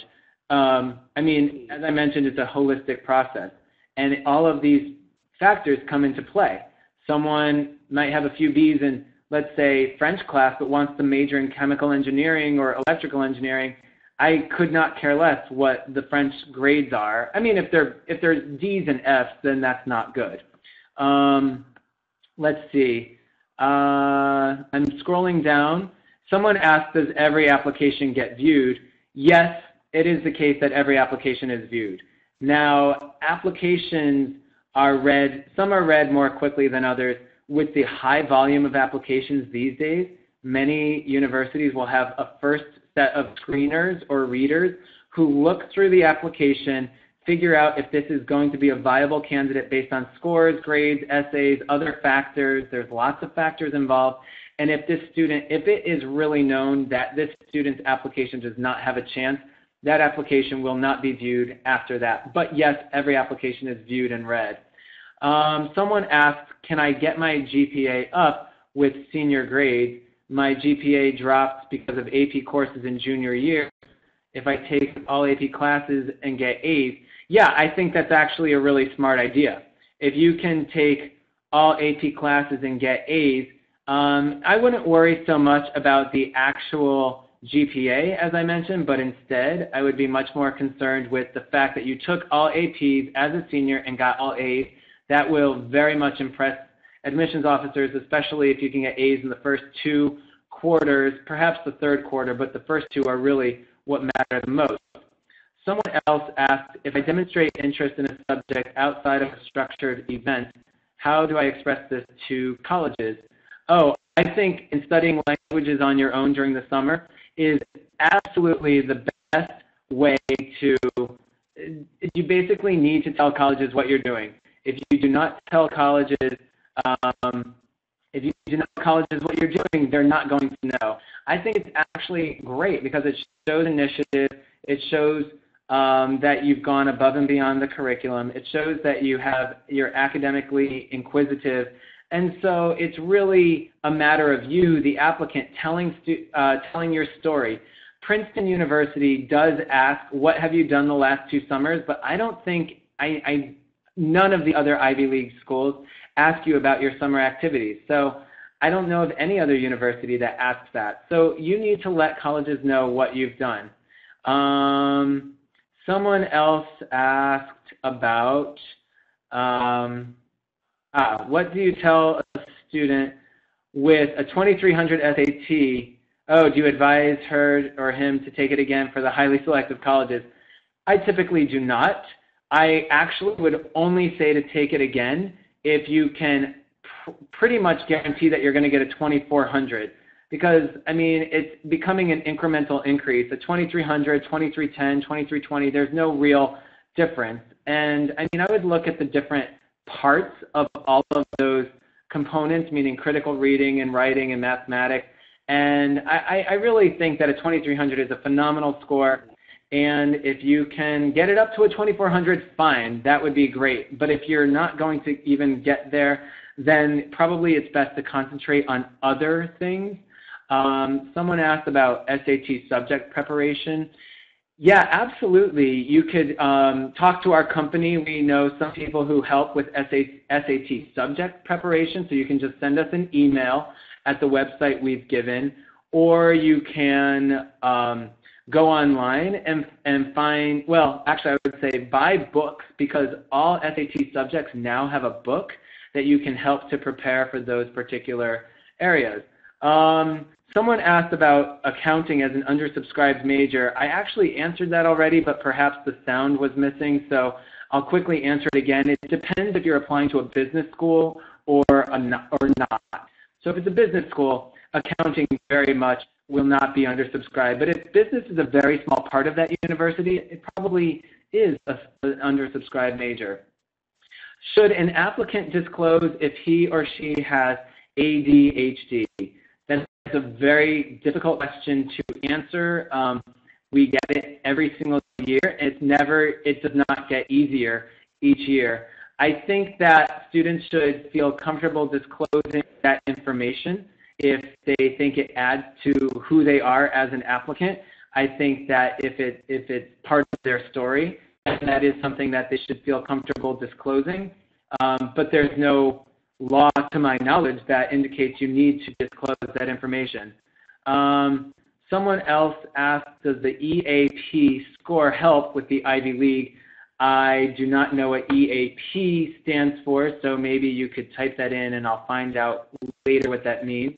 I mean, as I mentioned, it's a holistic process, and all of these factors come into play. Someone might have a few Bs in, let's say, French class, but wants to major in chemical engineering or electrical engineering. I could not care less what the French grades are. I mean, if they're Ds and Fs, then that's not good. Let's see. I'm scrolling down. Someone asked, does every application get viewed? Yes, it is the case that every application is viewed. Now, applications are read, some are read more quickly than others. With the high volume of applications these days, many universities will have a first set of screeners or readers who look through the application, figure out if this is going to be a viable candidate based on scores, grades, essays, other factors. There's lots of factors involved. And if it is really known that this student's application does not have a chance, that application will not be viewed after that. But yes, every application is viewed and read. Someone asked, can I get my GPA up with senior grades? My GPA dropped because of AP courses in junior year. If I take all AP classes and get A's, yeah, I think that's actually a really smart idea. If you can take all AP classes and get A's, I wouldn't worry so much about the actual GPA, as I mentioned, but instead I would be much more concerned with the fact that you took all APs as a senior and got all A's. That will very much impress admissions officers, especially if you can get A's in the first 2 quarters, perhaps the 3rd quarter, but the first 2 are really what matter the most. Someone else asked, if I demonstrate interest in a subject outside of a structured event, how do I express this to colleges? Oh, I think in studying languages on your own during the summer is absolutely the best way to, you basically need to tell colleges what you're doing. If you do not tell colleges, what you're doing, they're not going to know. I think it's actually great because it shows initiative. It shows that you've gone above and beyond the curriculum. It shows that you're academically inquisitive. And so it's really a matter of you, the applicant, telling your story. Princeton University does ask, what have you done the last 2 summers? But I don't think, none of the other Ivy League schools ask you about your summer activities. So I don't know of any other university that asks that. So you need to let colleges know what you've done. Someone else asked about, what do you tell a student with a 2300 SAT? Oh, do you advise her or him to take it again for the highly selective colleges? I typically do not. I actually would only say to take it again if you can pretty much guarantee that you're going to get a 2400. Because, I mean, it's becoming an incremental increase. A 2300, 2310, 2320, there's no real difference. And, I mean, I would look at the different parts of all of those components, meaning critical reading and writing and mathematics. And I really think that a 2300 is a phenomenal score. And if you can get it up to a 2400, fine, that would be great. But if you're not going to even get there, then probably it's best to concentrate on other things. Someone asked about SAT subject preparation. Yeah, absolutely. You could talk to our company. We know some people who help with SAT subject preparation, so you can just send us an email at the website we've given, or you can go online and find, well, actually I would say buy books, because all SAT subjects now have a book that you can help to prepare for those particular areas. Someone asked about accounting as an undersubscribed major. I actually answered that already, but perhaps the sound was missing, so I'll quickly answer it again. It depends if you're applying to a business school or not. So if it's a business school, accounting very much will not be undersubscribed. But if business is a very small part of that university, it probably is an undersubscribed major. Should an applicant disclose if he or she has ADHD? That's a very difficult question to answer. We get it every single year. It does not get easier each year. I think that students should feel comfortable disclosing that information if they think it adds to who they are as an applicant. I think that if it's part of their story, that is something that they should feel comfortable disclosing. But there's no law, to my knowledge, that indicates you need to disclose that information. Someone else asked, does the EAP score help with the Ivy League? I do not know what EAP stands for, so maybe you could type that in and I'll find out later what that means.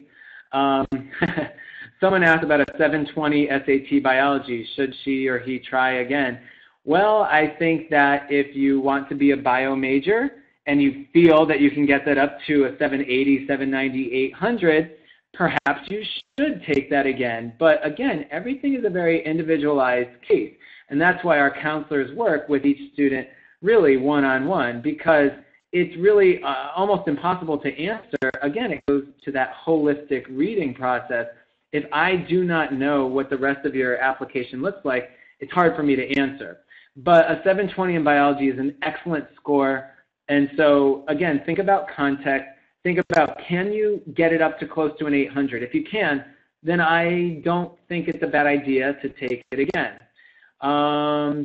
Someone asked about a 720 SAT biology. Should she or he try again? Well, I think that if you want to be a bio major and you feel that you can get that up to a 780, 790, 800, perhaps you should take that again. But again, everything is a very individualized case. And that's why our counselors work with each student really one-on-one, because it's really almost impossible to answer. Again, it goes to that holistic reading process. If I do not know what the rest of your application looks like, it's hard for me to answer. But a 720 in biology is an excellent score. And so, again, think about context. Think about, can you get it up to close to an 800? If you can, then I don't think it's a bad idea to take it again.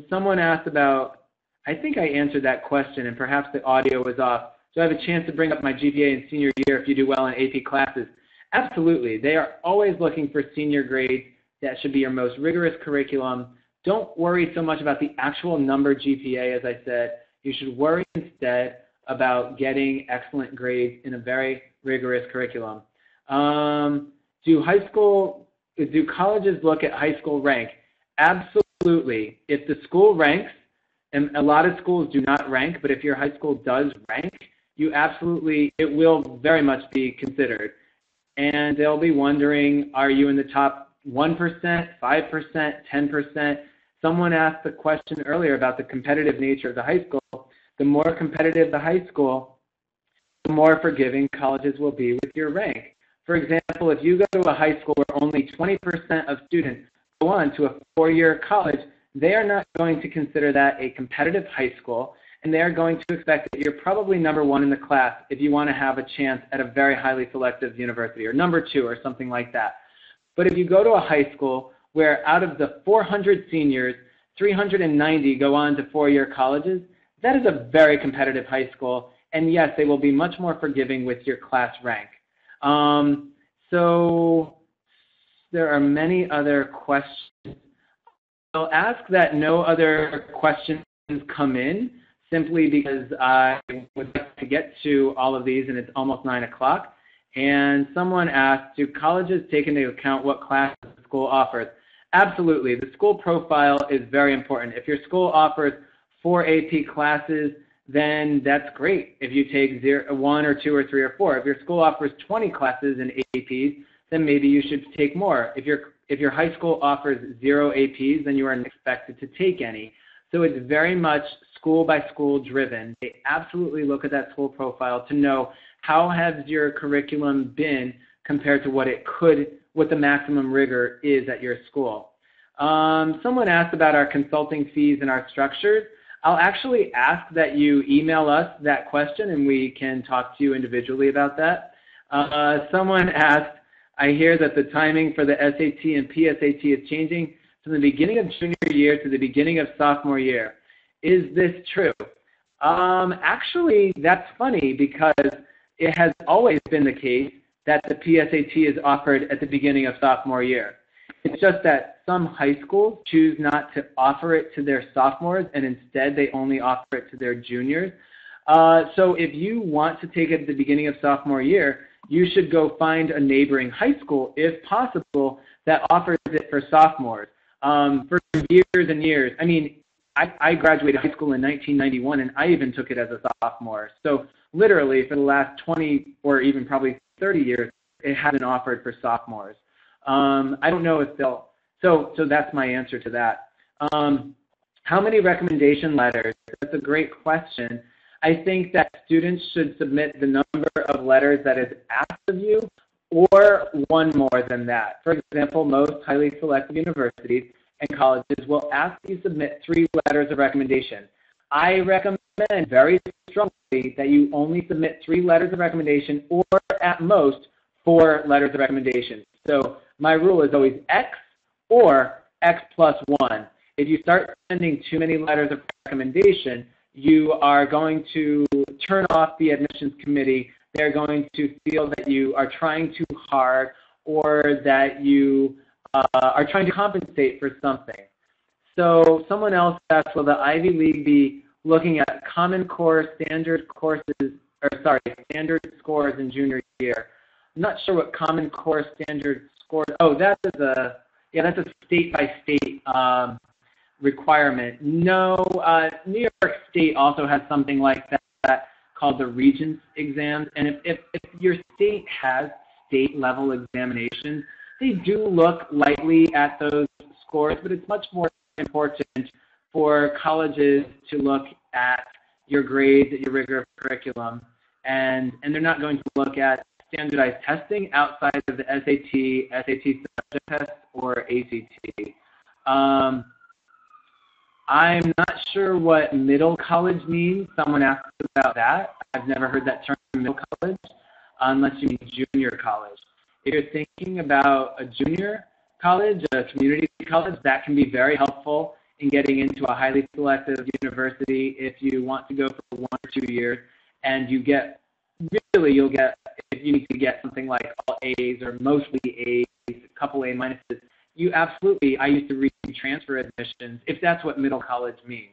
Someone asked about, I think I answered that question and perhaps the audio was off. Do I have a chance to bring up my GPA in senior year if you do well in AP classes? Absolutely. They are always looking for senior grades. That should be your most rigorous curriculum. Don't worry so much about the actual number GPA, as I said. You should worry instead about getting excellent grades in a very rigorous curriculum. Do colleges look at high school rank? Absolutely. If the school ranks, and a lot of schools do not rank, but if your high school does rank, it will very much be considered. And they'll be wondering, are you in the top 1%, 5%, 10%? Someone asked the question earlier about the competitive nature of the high school. The more competitive the high school, the more forgiving colleges will be with your rank. For example, if you go to a high school where only 20% of students go on to a four-year college, they are not going to consider that a competitive high school, and they are going to expect that you're probably number one in the class if you want to have a chance at a very highly selective university, or number two, or something like that. But if you go to a high school where out of the 400 seniors, 390 go on to four-year colleges, that is a very competitive high school, and yes, they will be much more forgiving with your class rank. So there are many other questions. I'll ask that no other questions come in, simply because I would like to get to all of these, and it's almost 9 o'clock. And someone asked, do colleges take into account what classes the school offers? Absolutely. The school profile is very important. If your school offers 4 AP classes, then that's great if you take 1 or 2 or 3 or 4. If your school offers 20 classes in APs, then maybe you should take more. If your high school offers 0 APs, then you aren't expected to take any. So it's very much school by school driven. They absolutely look at that school profile to know how has your curriculum been compared to what the maximum rigor is at your school. Someone asked about our consulting fees and our structures. I'll actually ask that you email us that question and we can talk to you individually about that. Someone asked, I hear that the timing for the SAT and PSAT is changing from the beginning of junior year to the beginning of sophomore year. Is this true? Actually, that's funny because it has always been the case that the PSAT is offered at the beginning of sophomore year. It's just that some high schools choose not to offer it to their sophomores, and instead they only offer it to their juniors. So if you want to take it at the beginning of sophomore year, you should go find a neighboring high school, if possible, that offers it for sophomores. For years and years, I mean, I graduated high school in 1991, and I even took it as a sophomore. So literally for the last 20 or even probably 30 years, it hasn't offered for sophomores. I don't know if they'll, so that's my answer to that. How many recommendation letters? That's a great question. I think that students should submit the number of letters that is asked of you or one more than that. For example, most highly selective universities and colleges will ask you submit 3 letters of recommendation. I recommend very strongly that you only submit 3 letters of recommendation or at most 4 letters of recommendation. So my rule is always X or X plus 1. If you start sending too many letters of recommendation, you are going to turn off the admissions committee. They're going to feel that you are trying too hard or that you are trying to compensate for something. So someone else asked, will the Ivy League be looking at Common Core standard scores in junior year? I'm not sure what Common Core standard scores. Oh, that's a state-by-state requirement. No, New York State also has something like that called the Regents exams. And if your state has state-level examinations, they do look lightly at those scores, but it's much more important for colleges to look at your grades, at your rigor of curriculum, and they're not going to look at standardized testing outside of the SAT subject test, or ACT. I'm not sure what middle college means. Someone asked about that. I've never heard that term, middle college, unless you mean junior college. If you're thinking about a junior college, a community college, that can be very helpful in getting into a highly selective university if you want to go for 1 or 2 years, and you get, really you'll get, if you need to get something like all A's or mostly A's, a couple A minuses, you absolutely, I used to read transfer admissions, if that's what middle college means.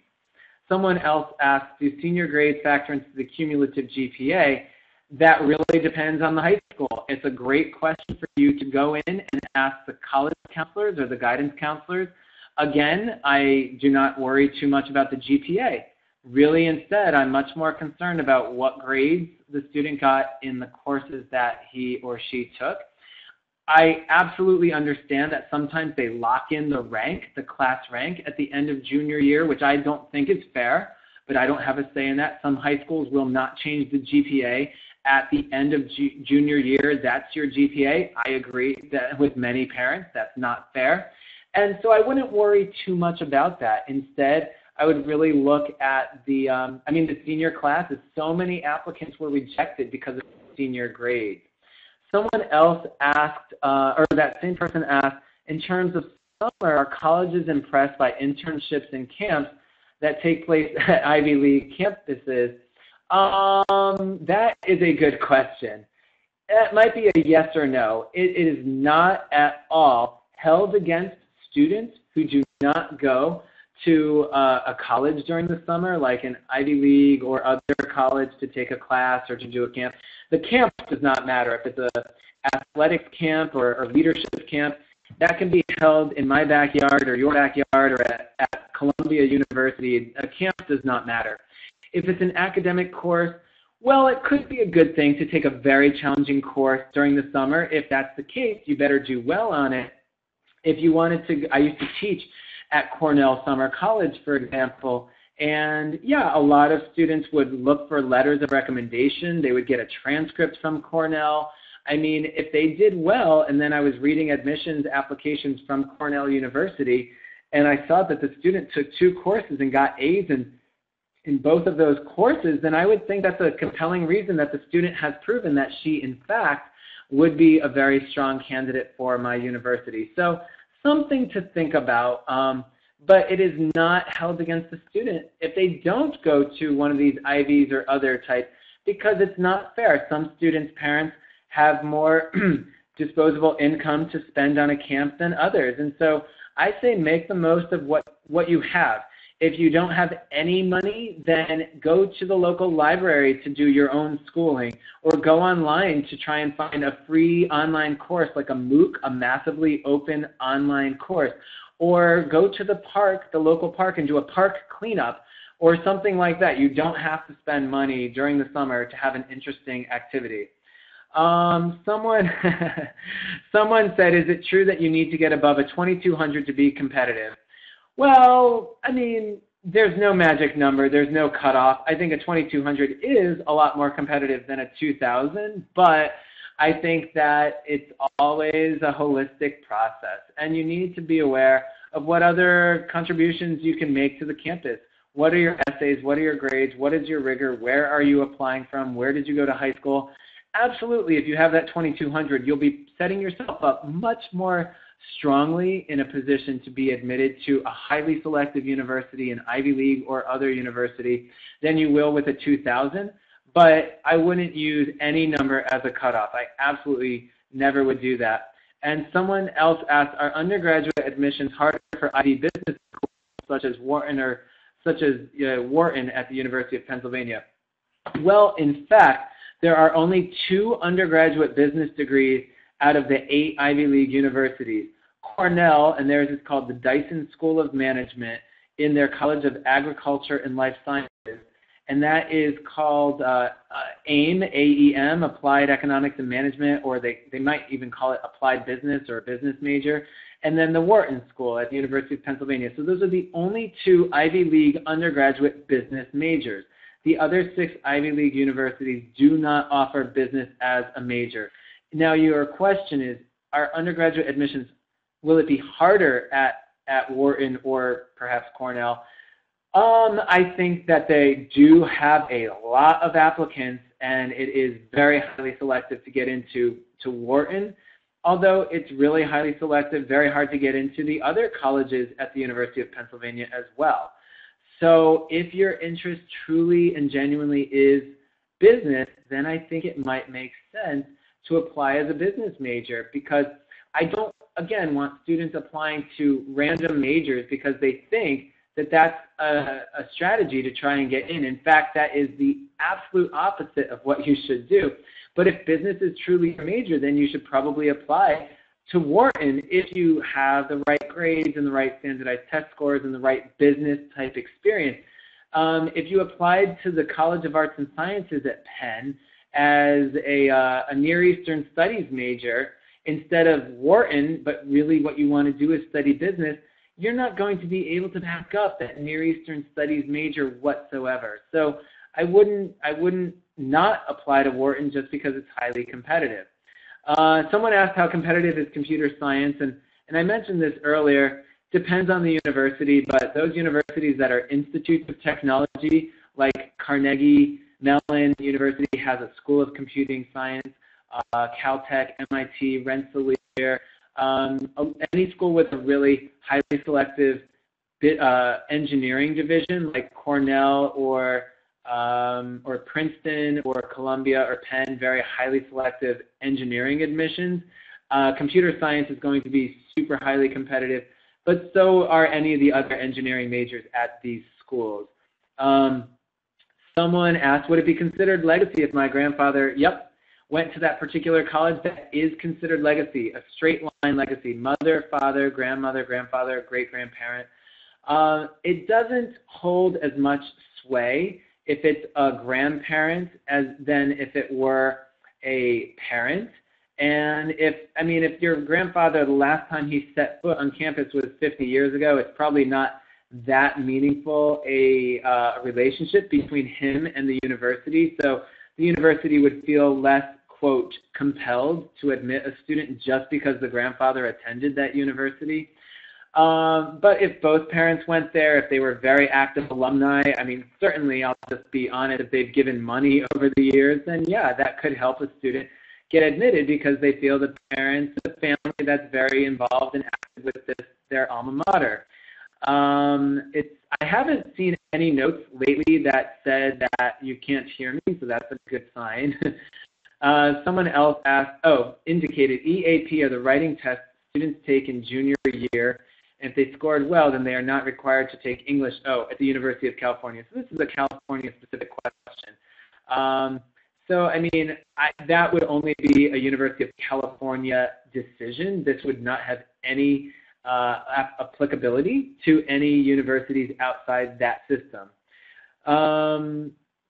Someone else asked, do senior grades factor into the cumulative GPA? That really depends on the high school. It's a great question for you to go in and ask the college counselors or the guidance counselors. Again, I do not worry too much about the GPA. Really, instead, I'm much more concerned about what grades the student got in the courses that he or she took. I absolutely understand that sometimes they lock in the rank, the class rank, at the end of junior year, which I don't think is fair, but I don't have a say in that. Some high schools will not change the GPA at the end of junior year. That's your GPA. I agree that with many parents, that's not fair. And so I wouldn't worry too much about that. Instead, I would really look at the senior classes. So many applicants were rejected because of senior grades. Someone else asked, or that same person asked, in terms of summer, are colleges impressed by internships and camps that take place at Ivy League campuses? That is a good question. It might be a yes or no. It is not at all held against students who do not go to a college during the summer, like an Ivy League or other college, to take a class or to do a camp. The camp does not matter. If it's an athletics camp or leadership camp, that can be held in my backyard or your backyard or at Columbia University. A camp does not matter. If it's an academic course, well, it could be a good thing to take a very challenging course during the summer. If that's the case, you better do well on it. If you wanted to, I used to teach at Cornell Summer College, for example, and yeah, a lot of students would look for letters of recommendation. They would get a transcript from Cornell. I mean, if they did well, and then I was reading admissions applications from Cornell University, and I saw that the student took 2 courses and got A's in both of those courses, then I would think that's a compelling reason that the student has proven that she, in fact, would be a very strong candidate for my university. So something to think about, but it is not held against the student if they don't go to one of these Ivies or other types, because it's not fair. Some students' parents have more disposable income to spend on a camp than others. And so I say make the most of what you have. If you don't have any money, then go to the local library to do your own schooling, or go online to try and find a free online course like a MOOC, a massively open online course, or go to the park, the local park, and do a park cleanup or something like that. You don't have to spend money during the summer to have an interesting activity. Someone, someone said, is it true that you need to get above a 2200 to be competitive? Well, I mean, there's no magic number. There's no cutoff. I think a 2200 is a lot more competitive than a 2000, but I think that it's always a holistic process, and you need to be aware of what other contributions you can make to the campus. What are your essays? What are your grades? What is your rigor? Where are you applying from? Where did you go to high school? Absolutely, if you have that 2200, you'll be setting yourself up much more strongly in a position to be admitted to a highly selective university, an Ivy League or other university, than you will with a 2000. But I wouldn't use any number as a cutoff. I absolutely never would do that. And someone else asked, are undergraduate admissions harder for Ivy business schools such as Wharton Wharton at the University of Pennsylvania? Well, in fact, there are only 2 undergraduate business degrees out of the 8 Ivy League universities. Cornell, and theirs is called the Dyson School of Management in their College of Agriculture and Life Sciences, and that is called AIM, A-E-M, Applied Economics and Management, or they might even call it Applied Business or a business major, and then the Wharton School at the University of Pennsylvania. So those are the only 2 Ivy League undergraduate business majors. The other 6 Ivy League universities do not offer business as a major. Now, your question is, are undergraduate admissions, will it be harder at Wharton or perhaps Cornell? I think that they do have a lot of applicants, and it is very highly selective to get into Wharton, although it's really highly selective, very hard to get into the other colleges at the University of Pennsylvania as well. So if your interest truly and genuinely is business, then I think it might make sense to apply as a business major, because I don't, again, want students applying to random majors because they think that that's a strategy to try and get in. In fact, that is the absolute opposite of what you should do. But if business is truly a major, then you should probably apply to Wharton if you have the right grades and the right standardized test scores and the right business type experience. If you applied to the College of Arts and Sciences at Penn as a Near Eastern Studies major instead of Wharton, but really what you want to do is study business, you're not going to be able to back up that Near Eastern Studies major whatsoever. So I wouldn't not apply to Wharton just because it's highly competitive. Someone asked how competitive is computer science, and I mentioned this earlier. Depends on the university, but those universities that are institutes of technology, like Carnegie Mellon University has a School of Computing Science, Caltech, MIT, Rensselaer, any school with a really highly selective engineering division, like Cornell or Princeton or Columbia or Penn, very highly selective engineering admissions. Computer science is going to be super highly competitive, but so are any of the other engineering majors at these schools. Someone asked, would it be considered legacy if my grandfather, went to that particular college? That is considered legacy, a straight line legacy, mother, father, grandmother, grandfather, great-grandparent. It doesn't hold as much sway if it's a grandparent than if it were a parent. And if your grandfather, the last time he set foot on campus was 50 years ago, it's probably not that meaningful a relationship between him and the university. So the university would feel less, quote, compelled to admit a student just because the grandfather attended that university. But if both parents went there, if they were very active alumni, certainly I'll just be honest, if they've given money over the years, then yeah, that could help a student get admitted because they feel the parents, the family that's very involved and active with their alma mater. I haven't seen any notes lately that said that you can't hear me, so that's a good sign. Someone else asked, indicated EAP are the writing tests students take in junior year. And if they scored well, then they are not required to take English, at the University of California. So this is a California-specific question. That would only be a University of California decision. This would not have any applicability to any universities outside that system.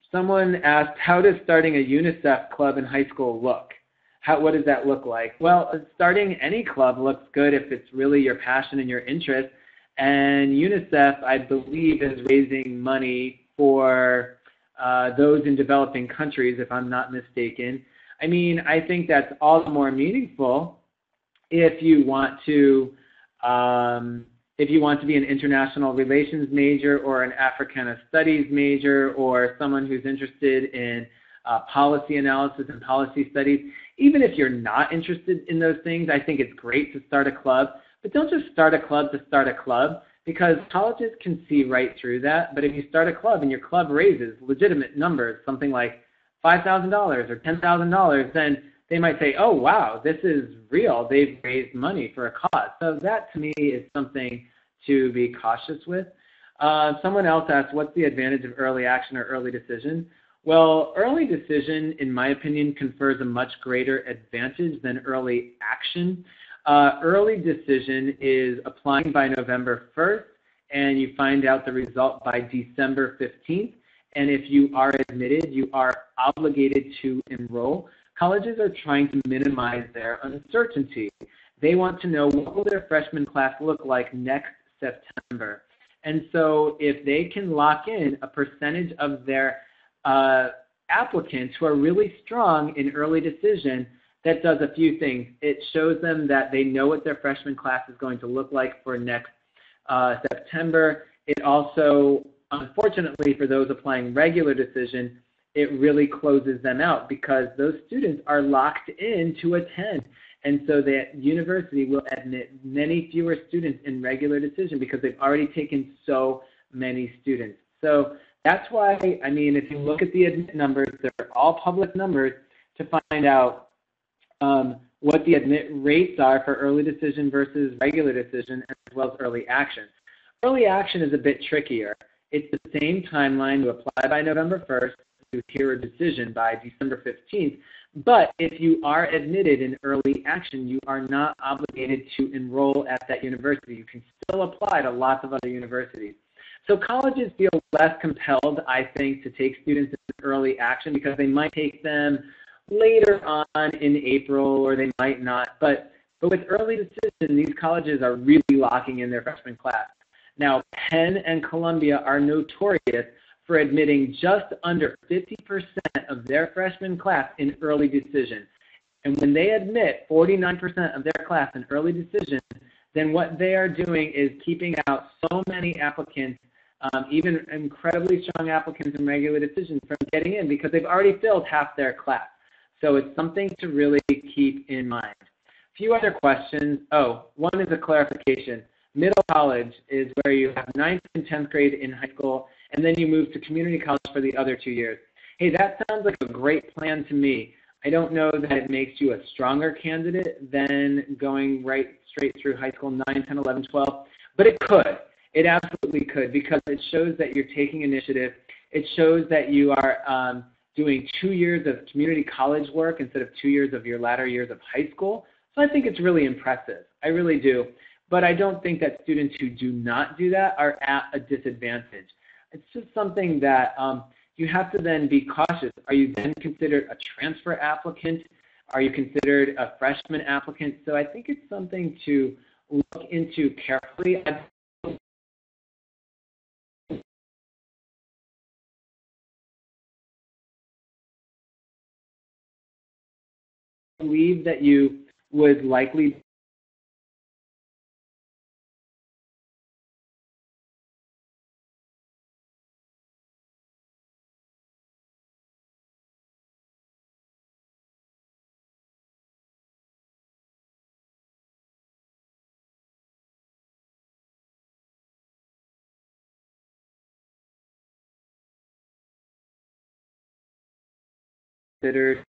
Someone asked, how does starting a UNICEF club in high school look? what does that look like? Well, starting any club looks good if it's really your passion and your interest. And UNICEF, I believe, is raising money for those in developing countries, if I'm not mistaken. I mean, I think that's all the more meaningful if you want to be an international relations major or an Africana studies major or someone who's interested in policy analysis and policy studies. Even if you're not interested in those things, I think it's great to start a club. But don't just start a club to start a club, because colleges can see right through that. But if you start a club and your club raises legitimate numbers, something like $5,000 or $10,000, then they might say, oh, wow, this is real. They've raised money for a cause. So that, to me, is something to be cautious with. Someone else asked, what's the advantage of early action or early decision? Well, early decision, in my opinion, confers a much greater advantage than early action. Early decision is applying by November 1st, and you find out the result by December 15th. And if you are admitted, you are obligated to enroll. Colleges are trying to minimize their uncertainty. They want to know, what will their freshman class look like next September? And so if they can lock in a percentage of their applicants who are really strong in early decision, that does a few things. It shows them that they know what their freshman class is going to look like for next September. It also, unfortunately, for those applying regular decision, it really closes them out because those students are locked in to attend. And so that university will admit many fewer students in regular decision because they've already taken so many students. So that's why, I mean, if you look at the admit numbers, they're all public numbers to find out what the admit rates are for early decision versus regular decision, as well as early action. Early action is a bit trickier. It's the same timeline to apply by November 1st, to hear a decision by December 15th. But if you are admitted in early action, you are not obligated to enroll at that university. You can still apply to lots of other universities. So colleges feel less compelled, I think, to take students in early action because they might take them later on in April, or they might not. But with early decision, these colleges are really locking in their freshman class. Now, Penn and Columbia are notorious for admitting just under 50% of their freshman class in early decision. And when they admit 49% of their class in early decision, then what they are doing is keeping out so many applicants, even incredibly strong applicants in regular decision, from getting in because they've already filled half their class. So it's something to really keep in mind. A few other questions. Oh, one is a clarification. Middle college is where you have 9th and 10th grade in high school, and then you move to community college for the other 2 years. Hey, that sounds like a great plan to me. I don't know that it makes you a stronger candidate than going right straight through high school 9, 10, 11, 12, but it could. It absolutely could, because it shows that you're taking initiative. It shows that you are doing 2 years of community college work instead of 2 years of your latter years of high school. So I think it's really impressive. I really do. But I don't think that students who do not do that are at a disadvantage. It's just something that you have to then be cautious. Are you then considered a transfer applicant? Are you considered a freshman applicant? So I think it's something to look into carefully. I believe that you would likely considered